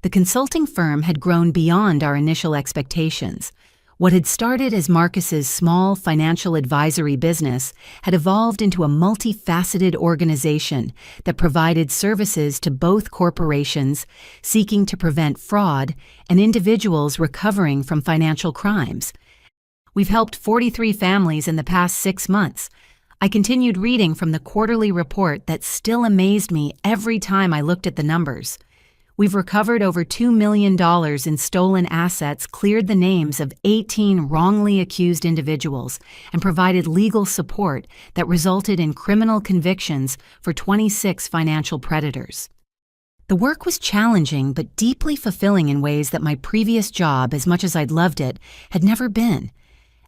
The consulting firm had grown beyond our initial expectations. What had started as Marcus's small financial advisory business had evolved into a multifaceted organization that provided services to both corporations seeking to prevent fraud and individuals recovering from financial crimes. We've helped 43 families in the past 6 months. I continued reading from the quarterly report that still amazed me every time I looked at the numbers. We've recovered over $2 million in stolen assets, cleared the names of 18 wrongly accused individuals, and provided legal support that resulted in criminal convictions for 26 financial predators. The work was challenging but deeply fulfilling in ways that my previous job, as much as I'd loved it, had never been.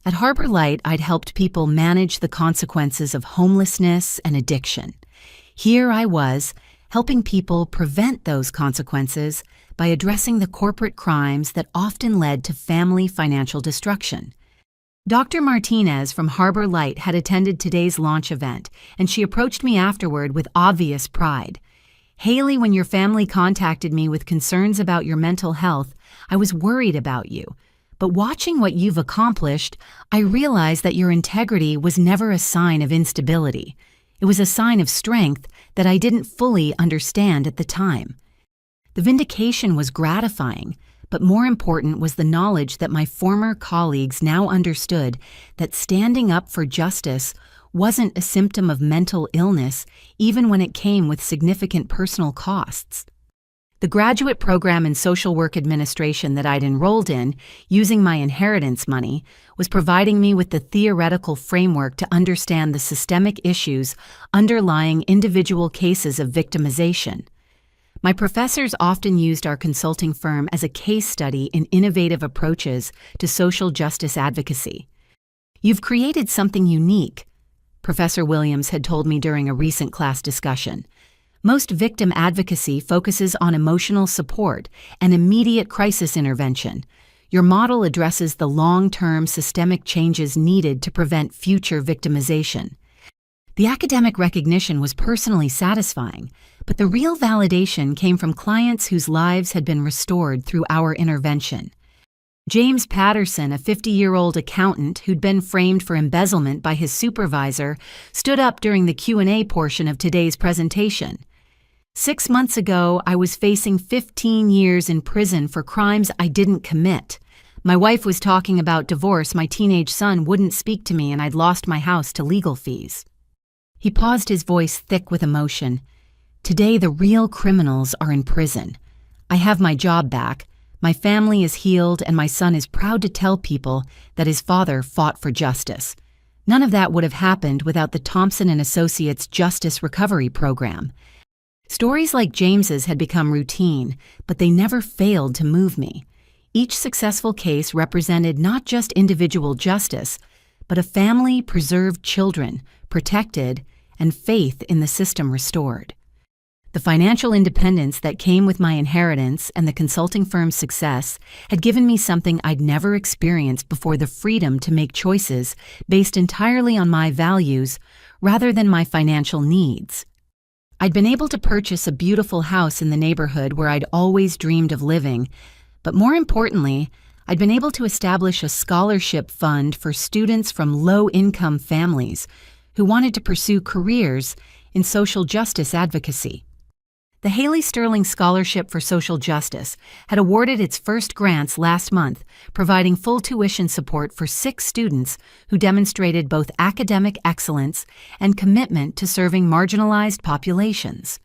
At Harbor Light, I'd helped people manage the consequences of homelessness and addiction. Here I was, helping people prevent those consequences by addressing the corporate crimes that often led to family financial destruction. Dr. Martinez from Harbor Light had attended today's launch event, and she approached me afterward with obvious pride. "Haley, when your family contacted me with concerns about your mental health, I was worried about you. But watching what you've accomplished, I realized that your integrity was never a sign of instability. It was a sign of strength that I didn't fully understand at the time." The vindication was gratifying, but more important was the knowledge that my former colleagues now understood that standing up for justice wasn't a symptom of mental illness, even when it came with significant personal costs. The graduate program in social work administration that I'd enrolled in, using my inheritance money, was providing me with the theoretical framework to understand the systemic issues underlying individual cases of victimization. My professors often used our consulting firm as a case study in innovative approaches to social justice advocacy. "You've created something unique," Professor Williams had told me during a recent class discussion. "Most victim advocacy focuses on emotional support and immediate crisis intervention. Your model addresses the long-term systemic changes needed to prevent future victimization." The academic recognition was personally satisfying, but the real validation came from clients whose lives had been restored through our intervention. James Patterson, a 50-year-old accountant who'd been framed for embezzlement by his supervisor, stood up during the Q&A portion of today's presentation. "6 months ago, I was facing 15 years in prison for crimes I didn't commit. My wife was talking about divorce, my teenage son wouldn't speak to me, and I'd lost my house to legal fees." He paused, his voice thick with emotion. "Today, the real criminals are in prison. I have my job back, my family is healed, and my son is proud to tell people that his father fought for justice. None of that would have happened without the Thompson & Associates Justice Recovery Program." Stories like James's had become routine, but they never failed to move me. Each successful case represented not just individual justice, but a family preserved, children protected, and faith in the system restored. The financial independence that came with my inheritance and the consulting firm's success had given me something I'd never experienced before: the freedom to make choices based entirely on my values rather than my financial needs. I'd been able to purchase a beautiful house in the neighborhood where I'd always dreamed of living, but more importantly, I'd been able to establish a scholarship fund for students from low-income families who wanted to pursue careers in social justice advocacy. The Haley Sterling Scholarship for Social Justice had awarded its first grants last month, providing full tuition support for 6 students who demonstrated both academic excellence and commitment to serving marginalized populations.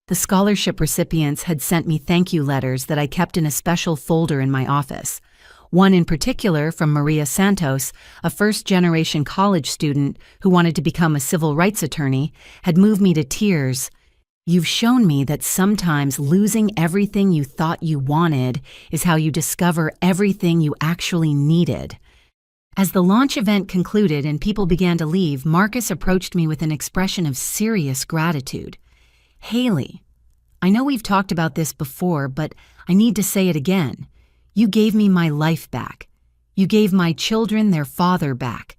The scholarship recipients had sent me thank you letters that I kept in a special folder in my office. One in particular from Maria Santos, a first-generation college student who wanted to become a civil rights attorney, had moved me to tears. "You've shown me that sometimes losing everything you thought you wanted is how you discover everything you actually needed." As the launch event concluded and people began to leave, Marcus approached me with an expression of serious gratitude. "Haley, I know we've talked about this before, but I need to say it again. You gave me my life back. You gave my children their father back.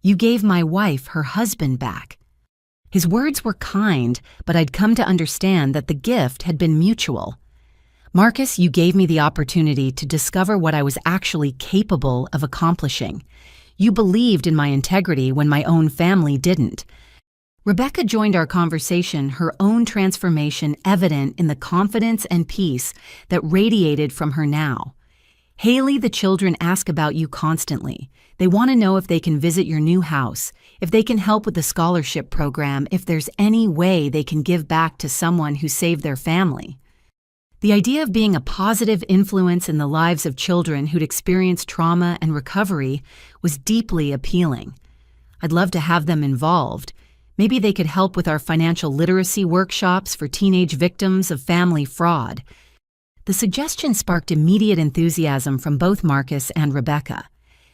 You gave my wife her husband back." His words were kind, but I'd come to understand that the gift had been mutual. "Marcus, you gave me the opportunity to discover what I was actually capable of accomplishing. You believed in my integrity when my own family didn't." Rebecca joined our conversation, her own transformation evident in the confidence and peace that radiated from her now. "Haley, the children ask about you constantly. They want to know if they can visit your new house, if they can help with the scholarship program, if there's any way they can give back to someone who saved their family." The idea of being a positive influence in the lives of children who'd experienced trauma and recovery was deeply appealing. I'd love to have them involved. Maybe they could help with our financial literacy workshops for teenage victims of family fraud. The suggestion sparked immediate enthusiasm from both Marcus and Rebecca.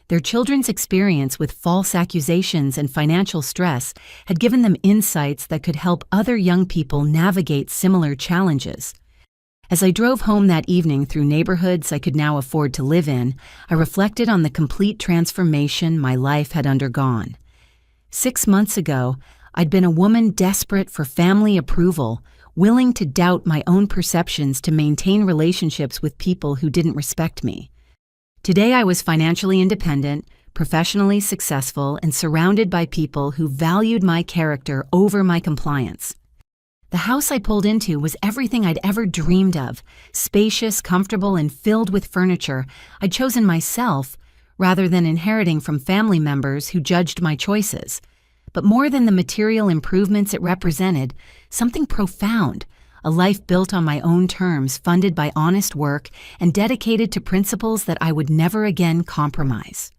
Their children's experience with false accusations and financial stress had given them insights that could help other young people navigate similar challenges. As I drove home that evening through neighborhoods I could now afford to live in, I reflected on the complete transformation my life had undergone. 6 months ago, I'd been a woman desperate for family approval, willing to doubt my own perceptions to maintain relationships with people who didn't respect me. Today I was financially independent, professionally successful, and surrounded by people who valued my character over my compliance. The house I pulled into was everything I'd ever dreamed of, spacious, comfortable, and filled with furniture I'd chosen myself rather than inheriting from family members who judged my choices. But more than the material improvements it represented, something profound, a life built on my own terms, funded by honest work, and dedicated to principles that I would never again compromise.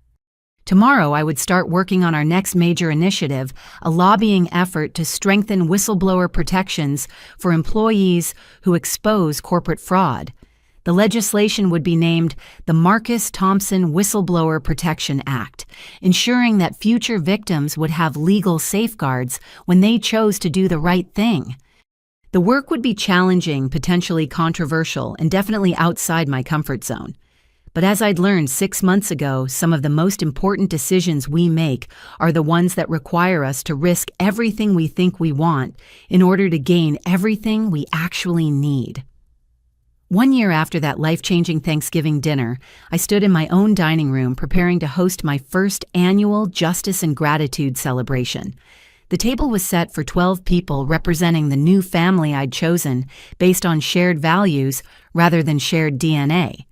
Tomorrow, I would start working on our next major initiative, a lobbying effort to strengthen whistleblower protections for employees who expose corporate fraud. The legislation would be named the Marcus Thompson Whistleblower Protection Act, ensuring that future victims would have legal safeguards when they chose to do the right thing. The work would be challenging, potentially controversial, and definitely outside my comfort zone. But as I'd learned 6 months ago, some of the most important decisions we make are the ones that require us to risk everything we think we want in order to gain everything we actually need. 1 year after that life-changing Thanksgiving dinner, I stood in my own dining room preparing to host my first annual Justice and Gratitude celebration. The table was set for 12 people representing the new family I'd chosen based on shared values rather than shared DNA.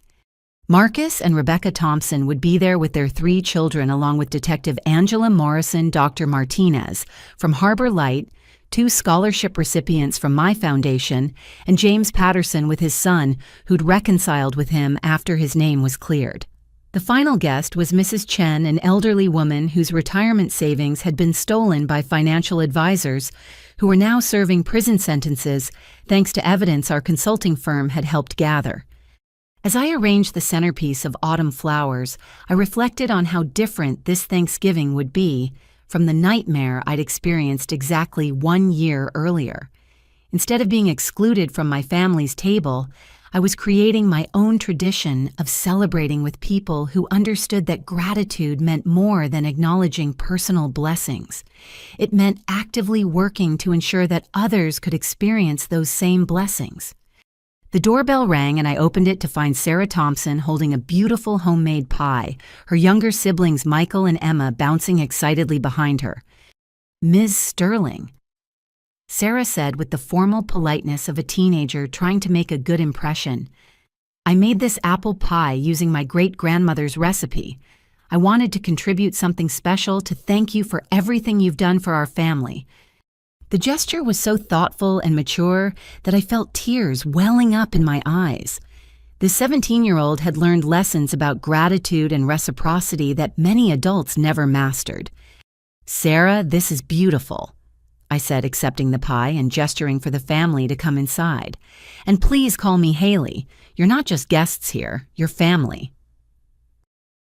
Marcus and Rebecca Thompson would be there with their 3 children along with Detective Angela Morrison, Dr. Martinez, from Harbor Light, 2 scholarship recipients from my foundation, and James Patterson with his son, who'd reconciled with him after his name was cleared. The final guest was Mrs. Chen, an elderly woman whose retirement savings had been stolen by financial advisors who were now serving prison sentences thanks to evidence our consulting firm had helped gather. As I arranged the centerpiece of autumn flowers, I reflected on how different this Thanksgiving would be from the nightmare I'd experienced exactly 1 year earlier. Instead of being excluded from my family's table, I was creating my own tradition of celebrating with people who understood that gratitude meant more than acknowledging personal blessings. It meant actively working to ensure that others could experience those same blessings. The doorbell rang and I opened it to find Sarah Thompson holding a beautiful homemade pie, her younger siblings Michael and Emma bouncing excitedly behind her. "Ms. Sterling." Sarah said with the formal politeness of a teenager trying to make a good impression. "I made this apple pie using my great-grandmother's recipe. I wanted to contribute something special to thank you for everything you've done for our family." The gesture was so thoughtful and mature that I felt tears welling up in my eyes. The 17-year-old had learned lessons about gratitude and reciprocity that many adults never mastered. "Sarah, this is beautiful," I said, accepting the pie and gesturing for the family to come inside. "And please call me Haley. You're not just guests here, you're family."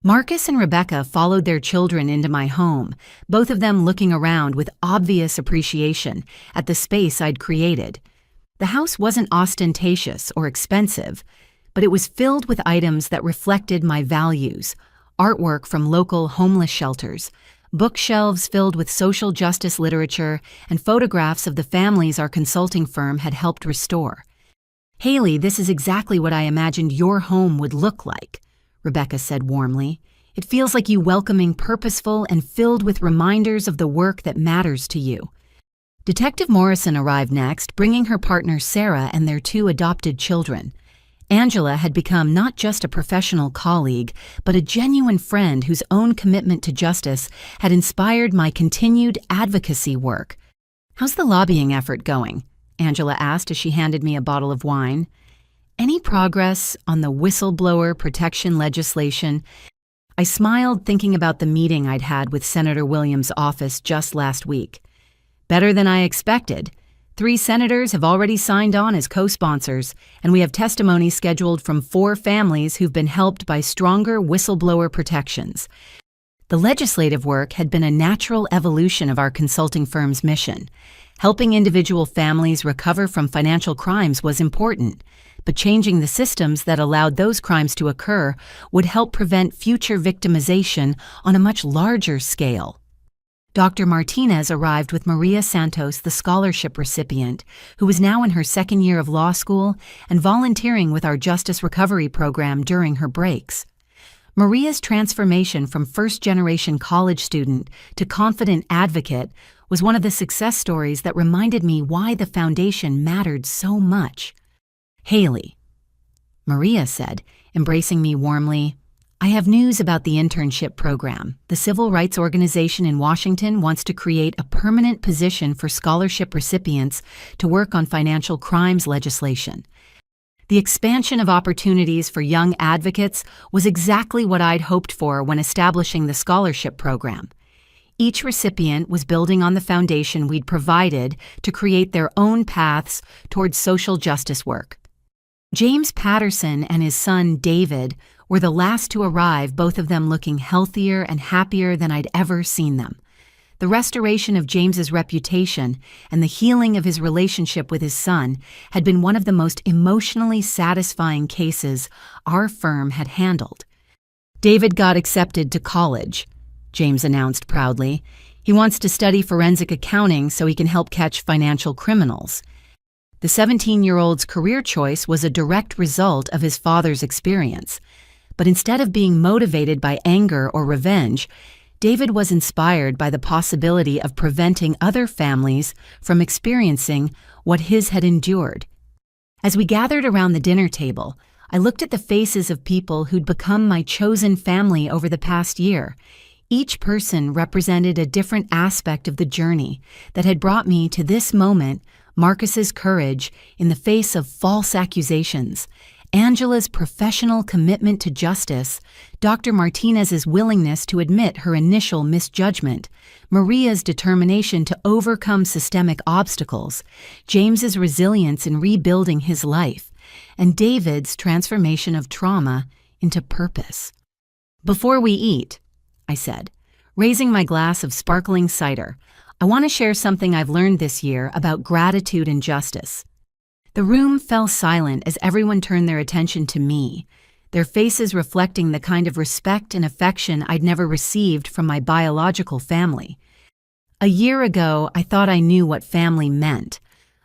Marcus and Rebecca followed their children into my home, both of them looking around with obvious appreciation at the space I'd created. The house wasn't ostentatious or expensive, but it was filled with items that reflected my values: artwork from local homeless shelters, bookshelves filled with social justice literature, and photographs of the families our consulting firm had helped restore. "Haley, this is exactly what I imagined your home would look like," Rebecca said warmly. "It feels like you welcoming, purposeful, and filled with reminders of the work that matters to you." Detective Morrison arrived next, bringing her partner Sarah and their 2 adopted children. Angela had become not just a professional colleague, but a genuine friend whose own commitment to justice had inspired my continued advocacy work. "How's the lobbying effort going?" Angela asked as she handed me a bottle of wine. "Any progress on the whistleblower protection legislation?" I smiled, thinking about the meeting I'd had with Senator Williams' office just last week. "Better than I expected. 3 senators have already signed on as co-sponsors, and we have testimony scheduled from 4 families who've been helped by stronger whistleblower protections." The legislative work had been a natural evolution of our consulting firm's mission. Helping individual families recover from financial crimes was important, but changing the systems that allowed those crimes to occur would help prevent future victimization on a much larger scale. Dr. Martinez arrived with Maria Santos, the scholarship recipient, who was now in her 2nd year of law school and volunteering with our Justice Recovery Program during her breaks. Maria's transformation from first-generation college student to confident advocate was one of the success stories that reminded me why the foundation mattered so much. "Haley," Maria said, embracing me warmly, "I have news about the internship program. The civil rights organization in Washington wants to create a permanent position for scholarship recipients to work on financial crimes legislation." The expansion of opportunities for young advocates was exactly what I'd hoped for when establishing the scholarship program. Each recipient was building on the foundation we'd provided to create their own paths towards social justice work. James Patterson and his son David were the last to arrive, both of them looking healthier and happier than I'd ever seen them. The restoration of James's reputation and the healing of his relationship with his son had been one of the most emotionally satisfying cases our firm had handled. "David got accepted to college," James announced proudly. "He wants to study forensic accounting so he can help catch financial criminals." The 17-year-old's career choice was a direct result of his father's experience. But instead of being motivated by anger or revenge, David was inspired by the possibility of preventing other families from experiencing what his had endured. As we gathered around the dinner table, I looked at the faces of people who'd become my chosen family over the past year. Each person represented a different aspect of the journey that had brought me to this moment: Marcus's courage in the face of false accusations, Angela's professional commitment to justice, Dr. Martinez's willingness to admit her initial misjudgment, Maria's determination to overcome systemic obstacles, James's resilience in rebuilding his life, and David's transformation of trauma into purpose. "Before we eat," I said, raising my glass of sparkling cider, "I want to share something I've learned this year about gratitude and justice." The room fell silent as everyone turned their attention to me, their faces reflecting the kind of respect and affection I'd never received from my biological family. A year ago, I thought I knew what family meant.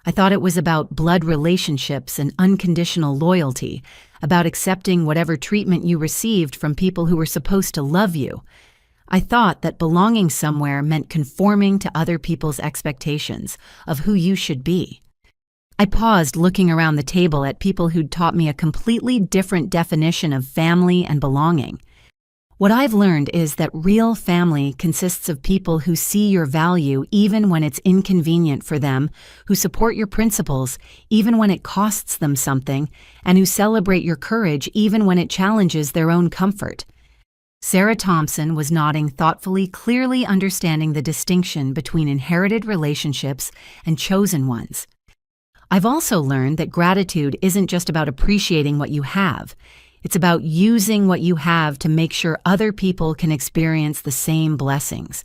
I thought it was about blood relationships and unconditional loyalty, about accepting whatever treatment you received from people who were supposed to love you. I thought that belonging somewhere meant conforming to other people's expectations of who you should be. I paused, looking around the table at people who'd taught me a completely different definition of family and belonging. What I've learned is that real family consists of people who see your value even when it's inconvenient for them, who support your principles even when it costs them something, and who celebrate your courage even when it challenges their own comfort. Sarah Thompson was nodding thoughtfully, clearly understanding the distinction between inherited relationships and chosen ones. I've also learned that gratitude isn't just about appreciating what you have. It's about using what you have to make sure other people can experience the same blessings.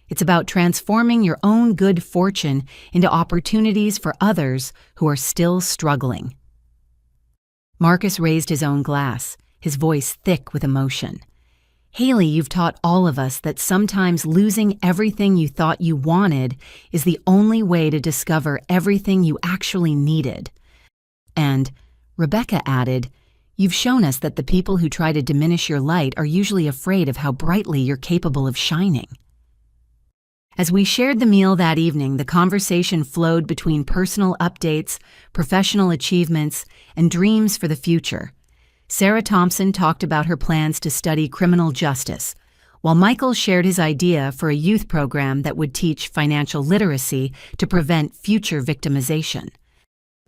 It's about transforming your own good fortune into opportunities for others who are still struggling. Marcus raised his own glass, his voice thick with emotion. Haley, you've taught all of us that sometimes losing everything you thought you wanted is the only way to discover everything you actually needed. And, Rebecca added, you've shown us that the people who try to diminish your light are usually afraid of how brightly you're capable of shining. As we shared the meal that evening, the conversation flowed between personal updates, professional achievements, and dreams for the future. Sarah Thompson talked about her plans to study criminal justice, while Michael shared his idea for a youth program that would teach financial literacy to prevent future victimization.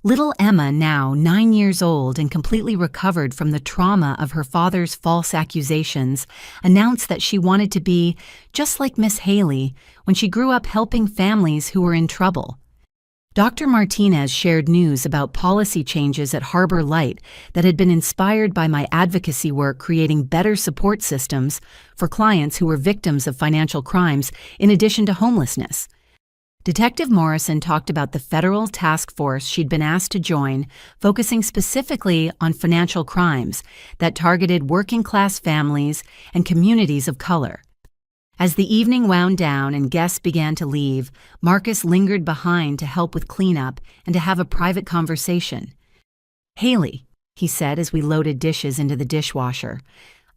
Little Emma, now 9 years old and completely recovered from the trauma of her father's false accusations, announced that she wanted to be just like Miss Haley when she grew up helping families who were in trouble. Dr. Martinez shared news about policy changes at Harbor Light that had been inspired by my advocacy work creating better support systems for clients who were victims of financial crimes in addition to homelessness. Detective Morrison talked about the federal task force she'd been asked to join, focusing specifically on financial crimes that targeted working-class families and communities of color. As the evening wound down and guests began to leave, Marcus lingered behind to help with cleanup and to have a private conversation. "Haley," he said as we loaded dishes into the dishwasher,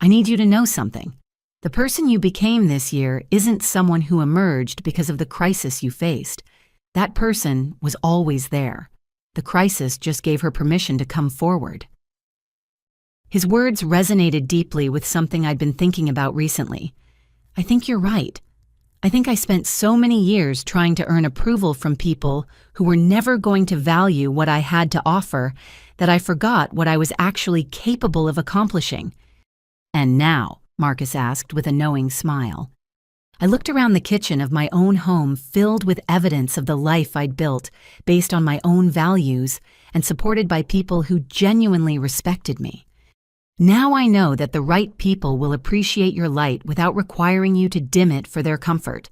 "I need you to know something. The person you became this year isn't someone who emerged because of the crisis you faced. That person was always there. The crisis just gave her permission to come forward." His words resonated deeply with something I'd been thinking about recently. I think you're right. I think I spent so many years trying to earn approval from people who were never going to value what I had to offer that I forgot what I was actually capable of accomplishing. "And now?" Marcus asked with a knowing smile. I looked around the kitchen of my own home filled with evidence of the life I'd built based on my own values and supported by people who genuinely respected me. Now I know that the right people will appreciate your light without requiring you to dim it for their comfort.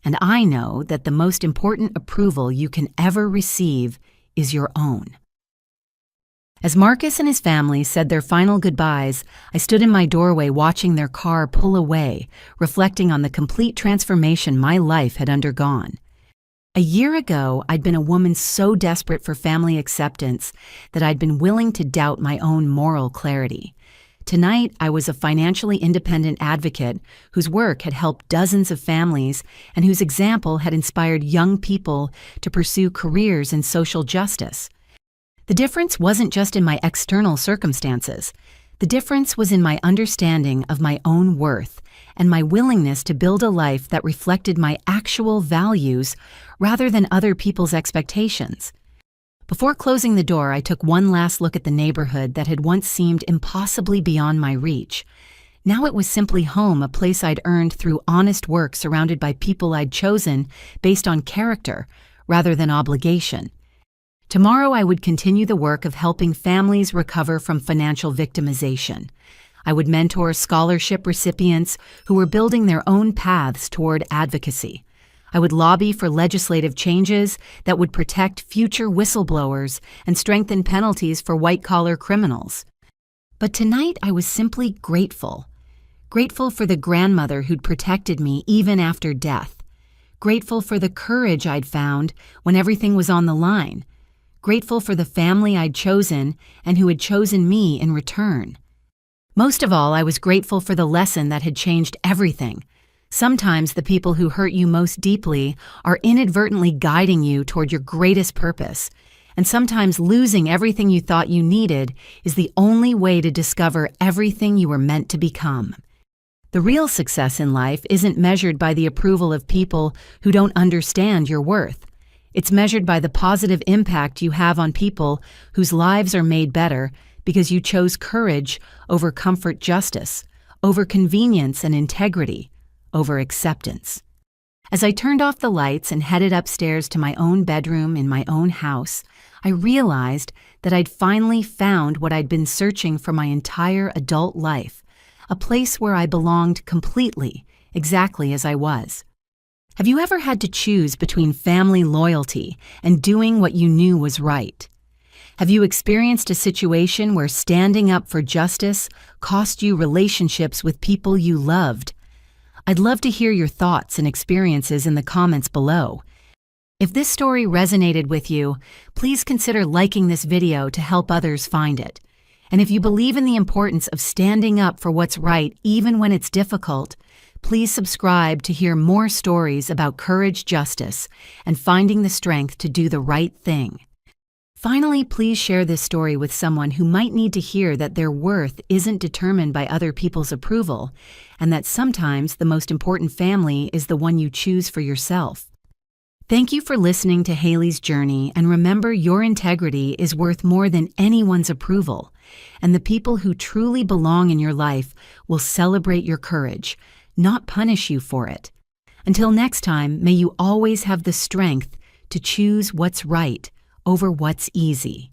And I know that the most important approval you can ever receive is your own. As Marcus and his family said their final goodbyes, I stood in my doorway watching their car pull away, reflecting on the complete transformation my life had undergone. A year ago, I'd been a woman so desperate for family acceptance that I'd been willing to doubt my own moral clarity. Tonight, I was a financially independent advocate whose work had helped dozens of families and whose example had inspired young people to pursue careers in social justice. The difference wasn't just in my external circumstances. The difference was in my understanding of my own worth and my willingness to build a life that reflected my actual values rather than other people's expectations. Before closing the door, I took one last look at the neighborhood that had once seemed impossibly beyond my reach. Now it was simply home, a place I'd earned through honest work surrounded by people I'd chosen based on character rather than obligation. Tomorrow I would continue the work of helping families recover from financial victimization. I would mentor scholarship recipients who were building their own paths toward advocacy. I would lobby for legislative changes that would protect future whistleblowers and strengthen penalties for white-collar criminals. But tonight I was simply grateful. Grateful for the grandmother who'd protected me even after death. Grateful for the courage I'd found when everything was on the line. Grateful for the family I'd chosen and who had chosen me in return. Most of all, I was grateful for the lesson that had changed everything. Sometimes the people who hurt you most deeply are inadvertently guiding you toward your greatest purpose, and sometimes losing everything you thought you needed is the only way to discover everything you were meant to become. The real success in life isn't measured by the approval of people who don't understand your worth. It's measured by the positive impact you have on people whose lives are made better because you chose courage over comfort, justice, over convenience and integrity, over acceptance. As I turned off the lights and headed upstairs to my own bedroom in my own house, I realized that I'd finally found what I'd been searching for my entire adult life, a place where I belonged completely, exactly as I was. Have you ever had to choose between family loyalty and doing what you knew was right? Have you experienced a situation where standing up for justice cost you relationships with people you loved? I'd love to hear your thoughts and experiences in the comments below. If this story resonated with you, please consider liking this video to help others find it. And if you believe in the importance of standing up for what's right even when it's difficult, please subscribe to hear more stories about courage, justice, and finding the strength to do the right thing. Finally, please share this story with someone who might need to hear that their worth isn't determined by other people's approval, and that sometimes the most important family is the one you choose for yourself. Thank you for listening to Haley's journey, and remember, your integrity is worth more than anyone's approval, and the people who truly belong in your life will celebrate your courage, not punish you for it. Until next time, may you always have the strength to choose what's right over what's easy.